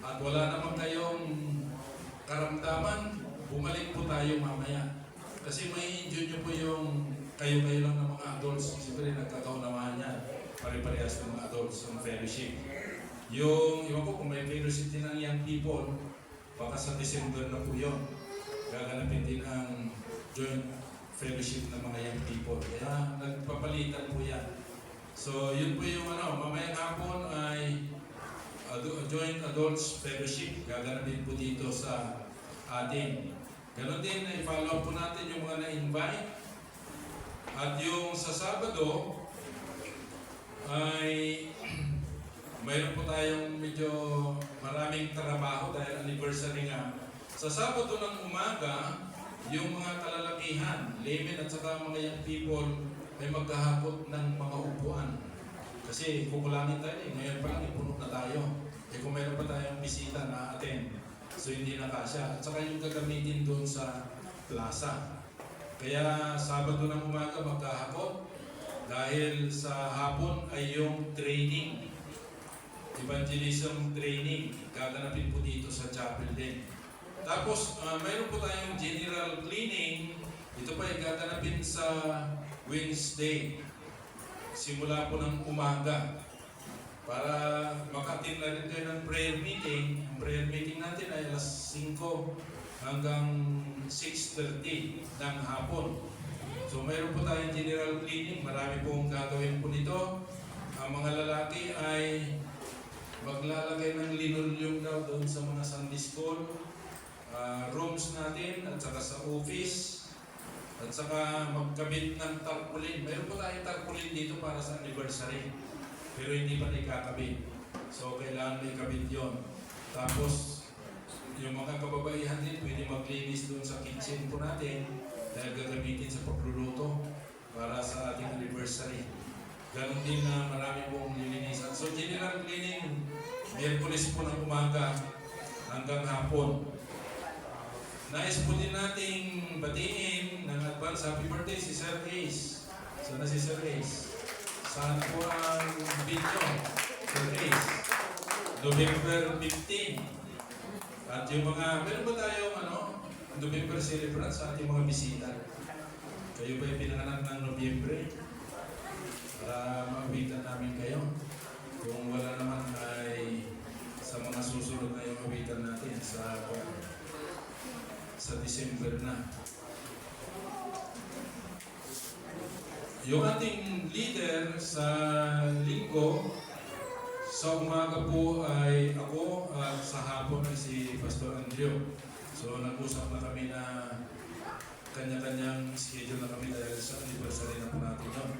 at wala naman kayong karamdaman, bumalik po tayo mamaya. Kasi may enjoy nyo po yung kayo-kayo lang ng mga adults. Siyempre, nagkakaunawaan yan. Pare-parehas ng mga adults ng fellowship. Yung, iwan ko kung may fellowship din ng young people, baka sa December na po yun. Gaganapin din ang joint fellowship ng mga young people. Kaya nagpapalitan po yan. So, yun po yung mamayang hapon ay joint adults fellowship. Gaganapin po dito sa atin. Ganon din, i-follow po natin yung mga na-invite. At yung sa Sabado, ay mayroon po tayong medyo maraming trabaho dahil anniversary nga. Sa Sabado ng umaga, yung mga kalalakihan, laymen at saka mga young people, ay maghahakot ng mga upuan. Kasi kukulangin tayo ngayon pa lang ipuno na tayo. Kung mayroon pa tayong bisita na attend. So hindi na kasya. At saka yung gagamitin doon sa plaza. Kaya Sabado ng umaga magkahapon dahil sa hapon ay yung training. Evangelism training. Gaganapin po dito sa chapel din. Tapos mayroon po tayong general cleaning. Ito pa ay gaganapin sa Wednesday. Simula po ng umaga. Para makatin na rin kayo ng prayer meeting. Ang prayer meeting natin ay alas 5 hanggang 6:30 ng hapon. So mayroon po tayong general cleaning. Marami pong gagawin po nito. Ang mga lalaki ay maglalagay ng linoleum daw doon sa mga Sunday school, rooms natin at saka sa office. At saka magkabit ng tarpaulin. Mayroon po tayong tarpaulin dito para sa anniversary. Pero hindi pa ikakabit. So, kailangan may kabit yun. Tapos, yung mga kababaihan din, pwede maglinis doon sa kitchen po natin dahil gagamitin sa pagluluto para sa ating anniversary. Ganon din na marami pong lilinisan. So, general cleaning, Miyerkules po ng umaga hanggang hapon. Nais po din nating batiin ng advance happy birthday si Sir Ace. So, na si Sir Ace. Saan po ang video? Sir Ace. November 15. At yung mga, meron ba tayong November celebrant sa ating mga bisita? Kayo ba yung pinanganak ng Nobyembre? Para mawitan namin kayo. Kung wala naman ay sa mga susunod na yung mawitan natin sa December na. Yung ating leader sa linggo, sa umaga po ay ako at sa hapon ay si Pastor Andrew. So nag-usap na kami na kanya-kanyang schedule na kami dahil sa anniversary na po natin yun.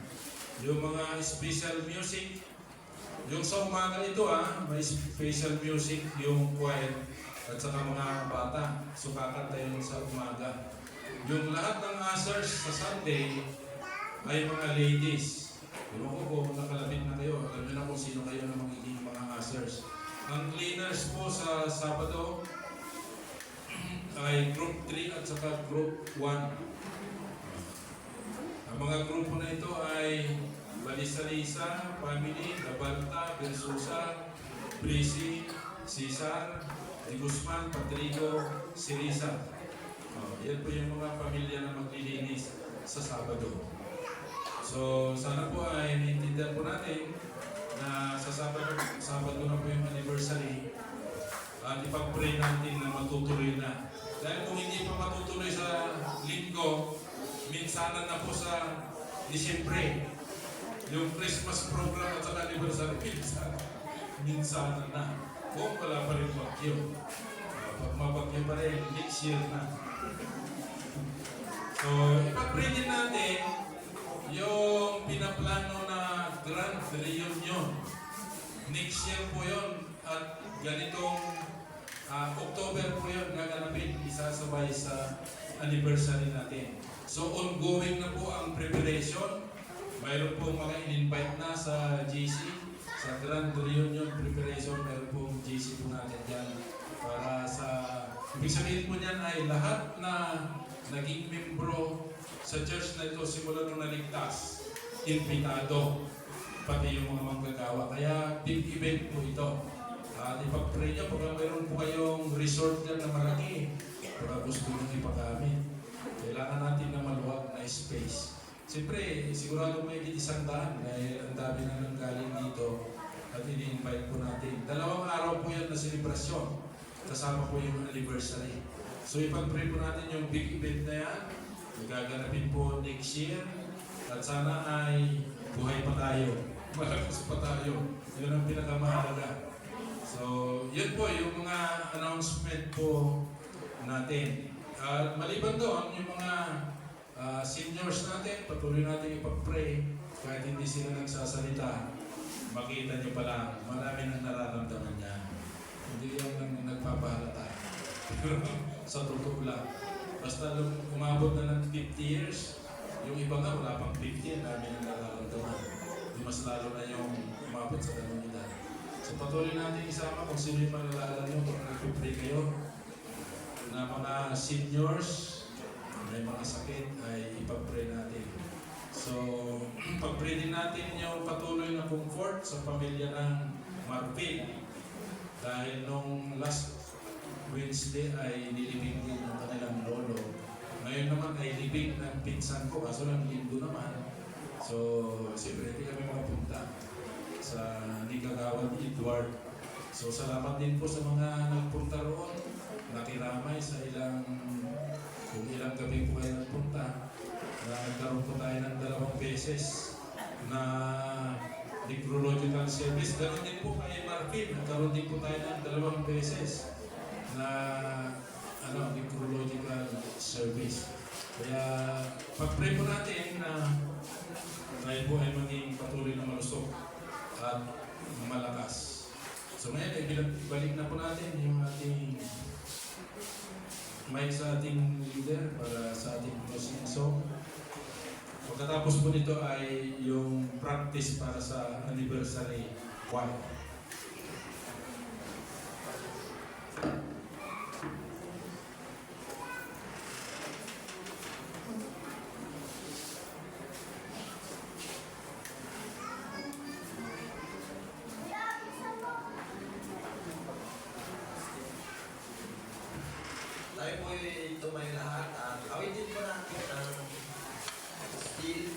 Yung mga special music, yung sa umaga ito may special music yung choir at saka mga bata. So kakanta yun sa umaga. Yung lahat ng ushers sa Sunday ay mga ladies. Ewan ko kung nakalapit na kayo. Alam nyo na kung sino kayo na magiging mga ushers. Ang cleaners po sa Sabado ay Group 3 at saka Group 1. Ang mga grupo na ito ay Balisa-Lisa, Family, Labalta, Bensusa, Prisi, Cesar, Di Guzman, Patrico, Sirisa. Yan po yung mga pamilya na maglilinis sa Sabado. So, sana po ay naiintindihan po natin na sa Sabado na po yung anniversary at ipag-pray natin na matutuloy na. Dahil kung hindi pa matutuloy sa linggo, minsanan na po sa Disyembre. Yung Christmas program at saka anniversary, minsanan na. Kung wala pa rin bagyo. Pag mabagyo pa rin, next year na. So, ipag-pray din natin yung pinaplano na Grand Reunion. Next year po yun at ganitong October po yun gaganapin, isasabay sa anniversary natin. So ongoing na po ang preparation. Mayroon pong mga in-invite na sa GC, sa Grand Reunion preparation. Mayroon pong GC po natin dyan para sa, ibig sabihin po niyan ay lahat na naging membro sa church na ito simula nung naligtas, invitado, pati yung mga manggagawa. Kaya big event po ito. At ipag-pray niyo, pag mayroon po kayong resort dyan na malaki, pag gusto nyo ipagamit, kailangan natin na maluwag na space. Siyempre, sigurado may 100 dahil ang dami na nang galing dito at ini-invite po natin. 2 araw po yan na selebrasyon, kasama po yung anniversary. So ipag-pray po natin yung big event na yan, gaganapin po next year, at sana ay buhay pa tayo, malakas pa tayo. Yun ang pinakamahalaga. So, yun po yung mga announcement po natin. Maliban doon, yung mga seniors natin, patuloy natin ipag-pray kahit hindi sila nagsasalita. Makita niyo pa lang, marami nang nararamdaman niya. Hindi yan ang nagpapahalata. Sa totoo lang. Basta umabot na ng 50 years, yung iba nga wala pang 50, dami nang nararamdaman. Mas lalo na yung umabot sa ganung edad. So patuloy natin isama kung sino yung malalaala nyo kung nagpipray kayo na mga seniors, may mga sakit ay ipag-pray natin. So pag-pray din natin yung patuloy na comfort sa pamilya ng Marvin dahil nung last Wednesday ay nilibing din ng kanilang lolo. Ngayon naman ay libing ng pinsan ko, kaso lang linggo naman. So, siyempre hindi kami makapunta sa Nigagawad Edward. So, salamat din po sa mga nagpunta roon. Nakiramay sa kung ilang gabi po kayo nagpunta. Nagkaroon po tayo ng 2 beses na necrological service. Ganun din po kay Marvin. Nagkaroon din po tayo ng 2 beses na necrological service. Kaya, pag-pray po natin na tayo po ay maging patuloy na malusog at malakas. So ngayon, ibalik na po natin yung ating mic sa ating leader para sa ating closing song. Pagkatapos po nito ay yung practice para sa anniversary choir. Tayo po ay tumay lahat at awitin po natin ang still.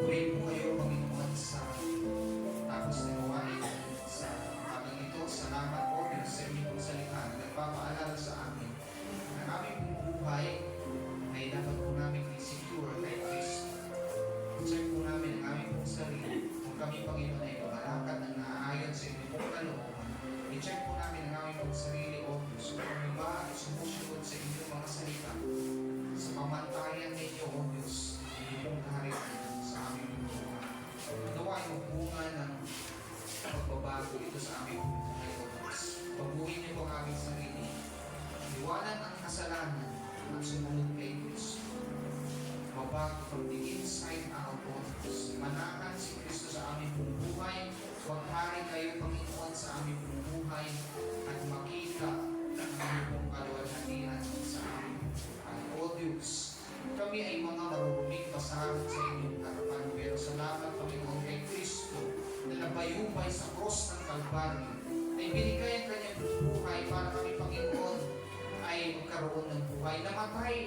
Purihin mo kayo, Panginoon, sa tapos na gawain sa ating ito. Salamat po Diyos sa inyong salita na nagpapaalala sa amin na aming buhay ay dapat po namin i-secure kay Kristo. Check po namin ang aming pong sarili. Kung kami, Panginoon, ay pagalakan ng naaayon sa inyong pong kalooban, i-check po namin ang aming pong sarili, O Diyos. Kung kami ba ay sumusunod sa inyong mga salita, sa pamantayan ninyo, O Diyos, inyong pong kaharian sa aming buhay. Nawa ay bunga ng pagbabago ito sa aming buhay, O Diyos. Baguhin niyo po ang aming sarili. Iwanan ang kasalanan at sumunod kay Kristo. Mabago from the inside out, O Diyos. Manakan si Kristo sa aming buhay. Huwag hari kayo, Panginoon, sa aming buhay at makita ang aming kaluwalhatian sa aming buhay. O Diyos, kami ay mga maruruming pasahod sa inyong harapan. Pero salamat, Panginoon, kay Kristo na nabayubay sa cross ng Kalbaryo. Ay binigay ang kanyang buhay para kami, Panginoon, ay magkaroon ng buhay. Namatay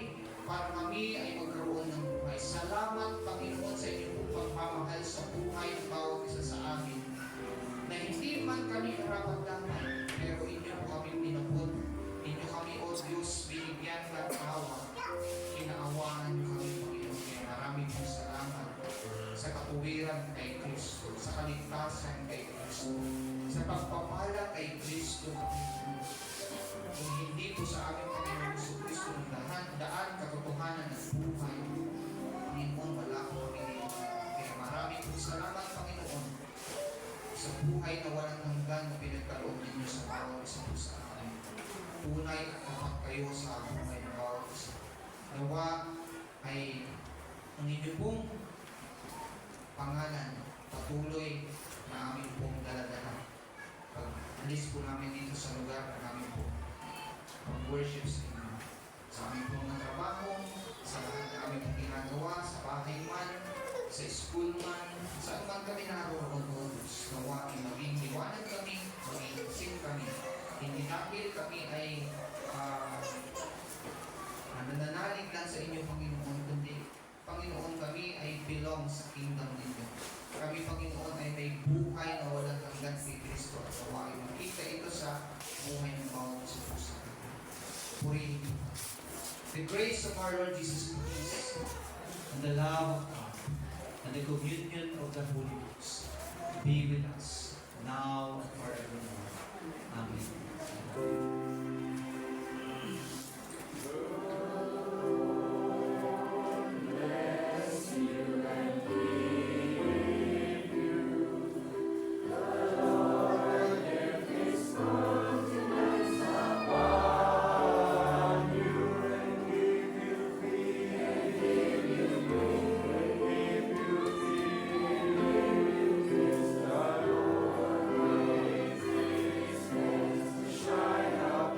para kami ay magkaroon ng buhay. Salamat, Panginoon, sa inyong pagmamahal sa buhay ng bawat isa sa amin. Na hindi man kami karapat-dapat, pero inyo po kami pinabot. Inyo kami, O Diyos, binigyan ng awa. Kinaawaan niyo kami, Panginoon. Kaya maraming pong salamat sa katuwiran kay Kristo, sa kaligtasan kay Kristo, sa pagpapala kay Kristo, Panginoon. Kung hindi po sa aming Panginoon Kristo ng daan, katotohanan ng buhay, Panginoon, wala ko kami dito. Kaya maraming pong salamat, Panginoon, sa buhay na walang hanggan na pinagkaloob ninyo sa bawat isa po sa amin. Tunay at tapat kayo sa buhay ng bawat isa. Nawa ay ang inyo pong pangalan patuloy na amin pong daladala. Pag alis po namin dito sa lugar na namin po pag-worship sa inyo. Sa amin pong trabaho, sa lahat na aming pong ginagawa, sa bahay man, sa school man, saan man kami naroon o Diyos, nawa ay maging liwanag kami, maging isin kami. Hindi dahil kami ay nananalig lang sa inyo, Panginoon, kundi Panginoon, kami ay belong sa kingdom ninyo. Kami, Panginoon, ay may buhay na walang hanggan kay Kristo at nawa ay makita ito sa buhay ng bawat sa puso. Purihin niyo. The grace of our Lord Jesus Christ and the love of God and the communion of the Holy Ghost be with us now and forevermore. Amen. Shine up.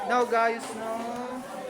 No guys, no.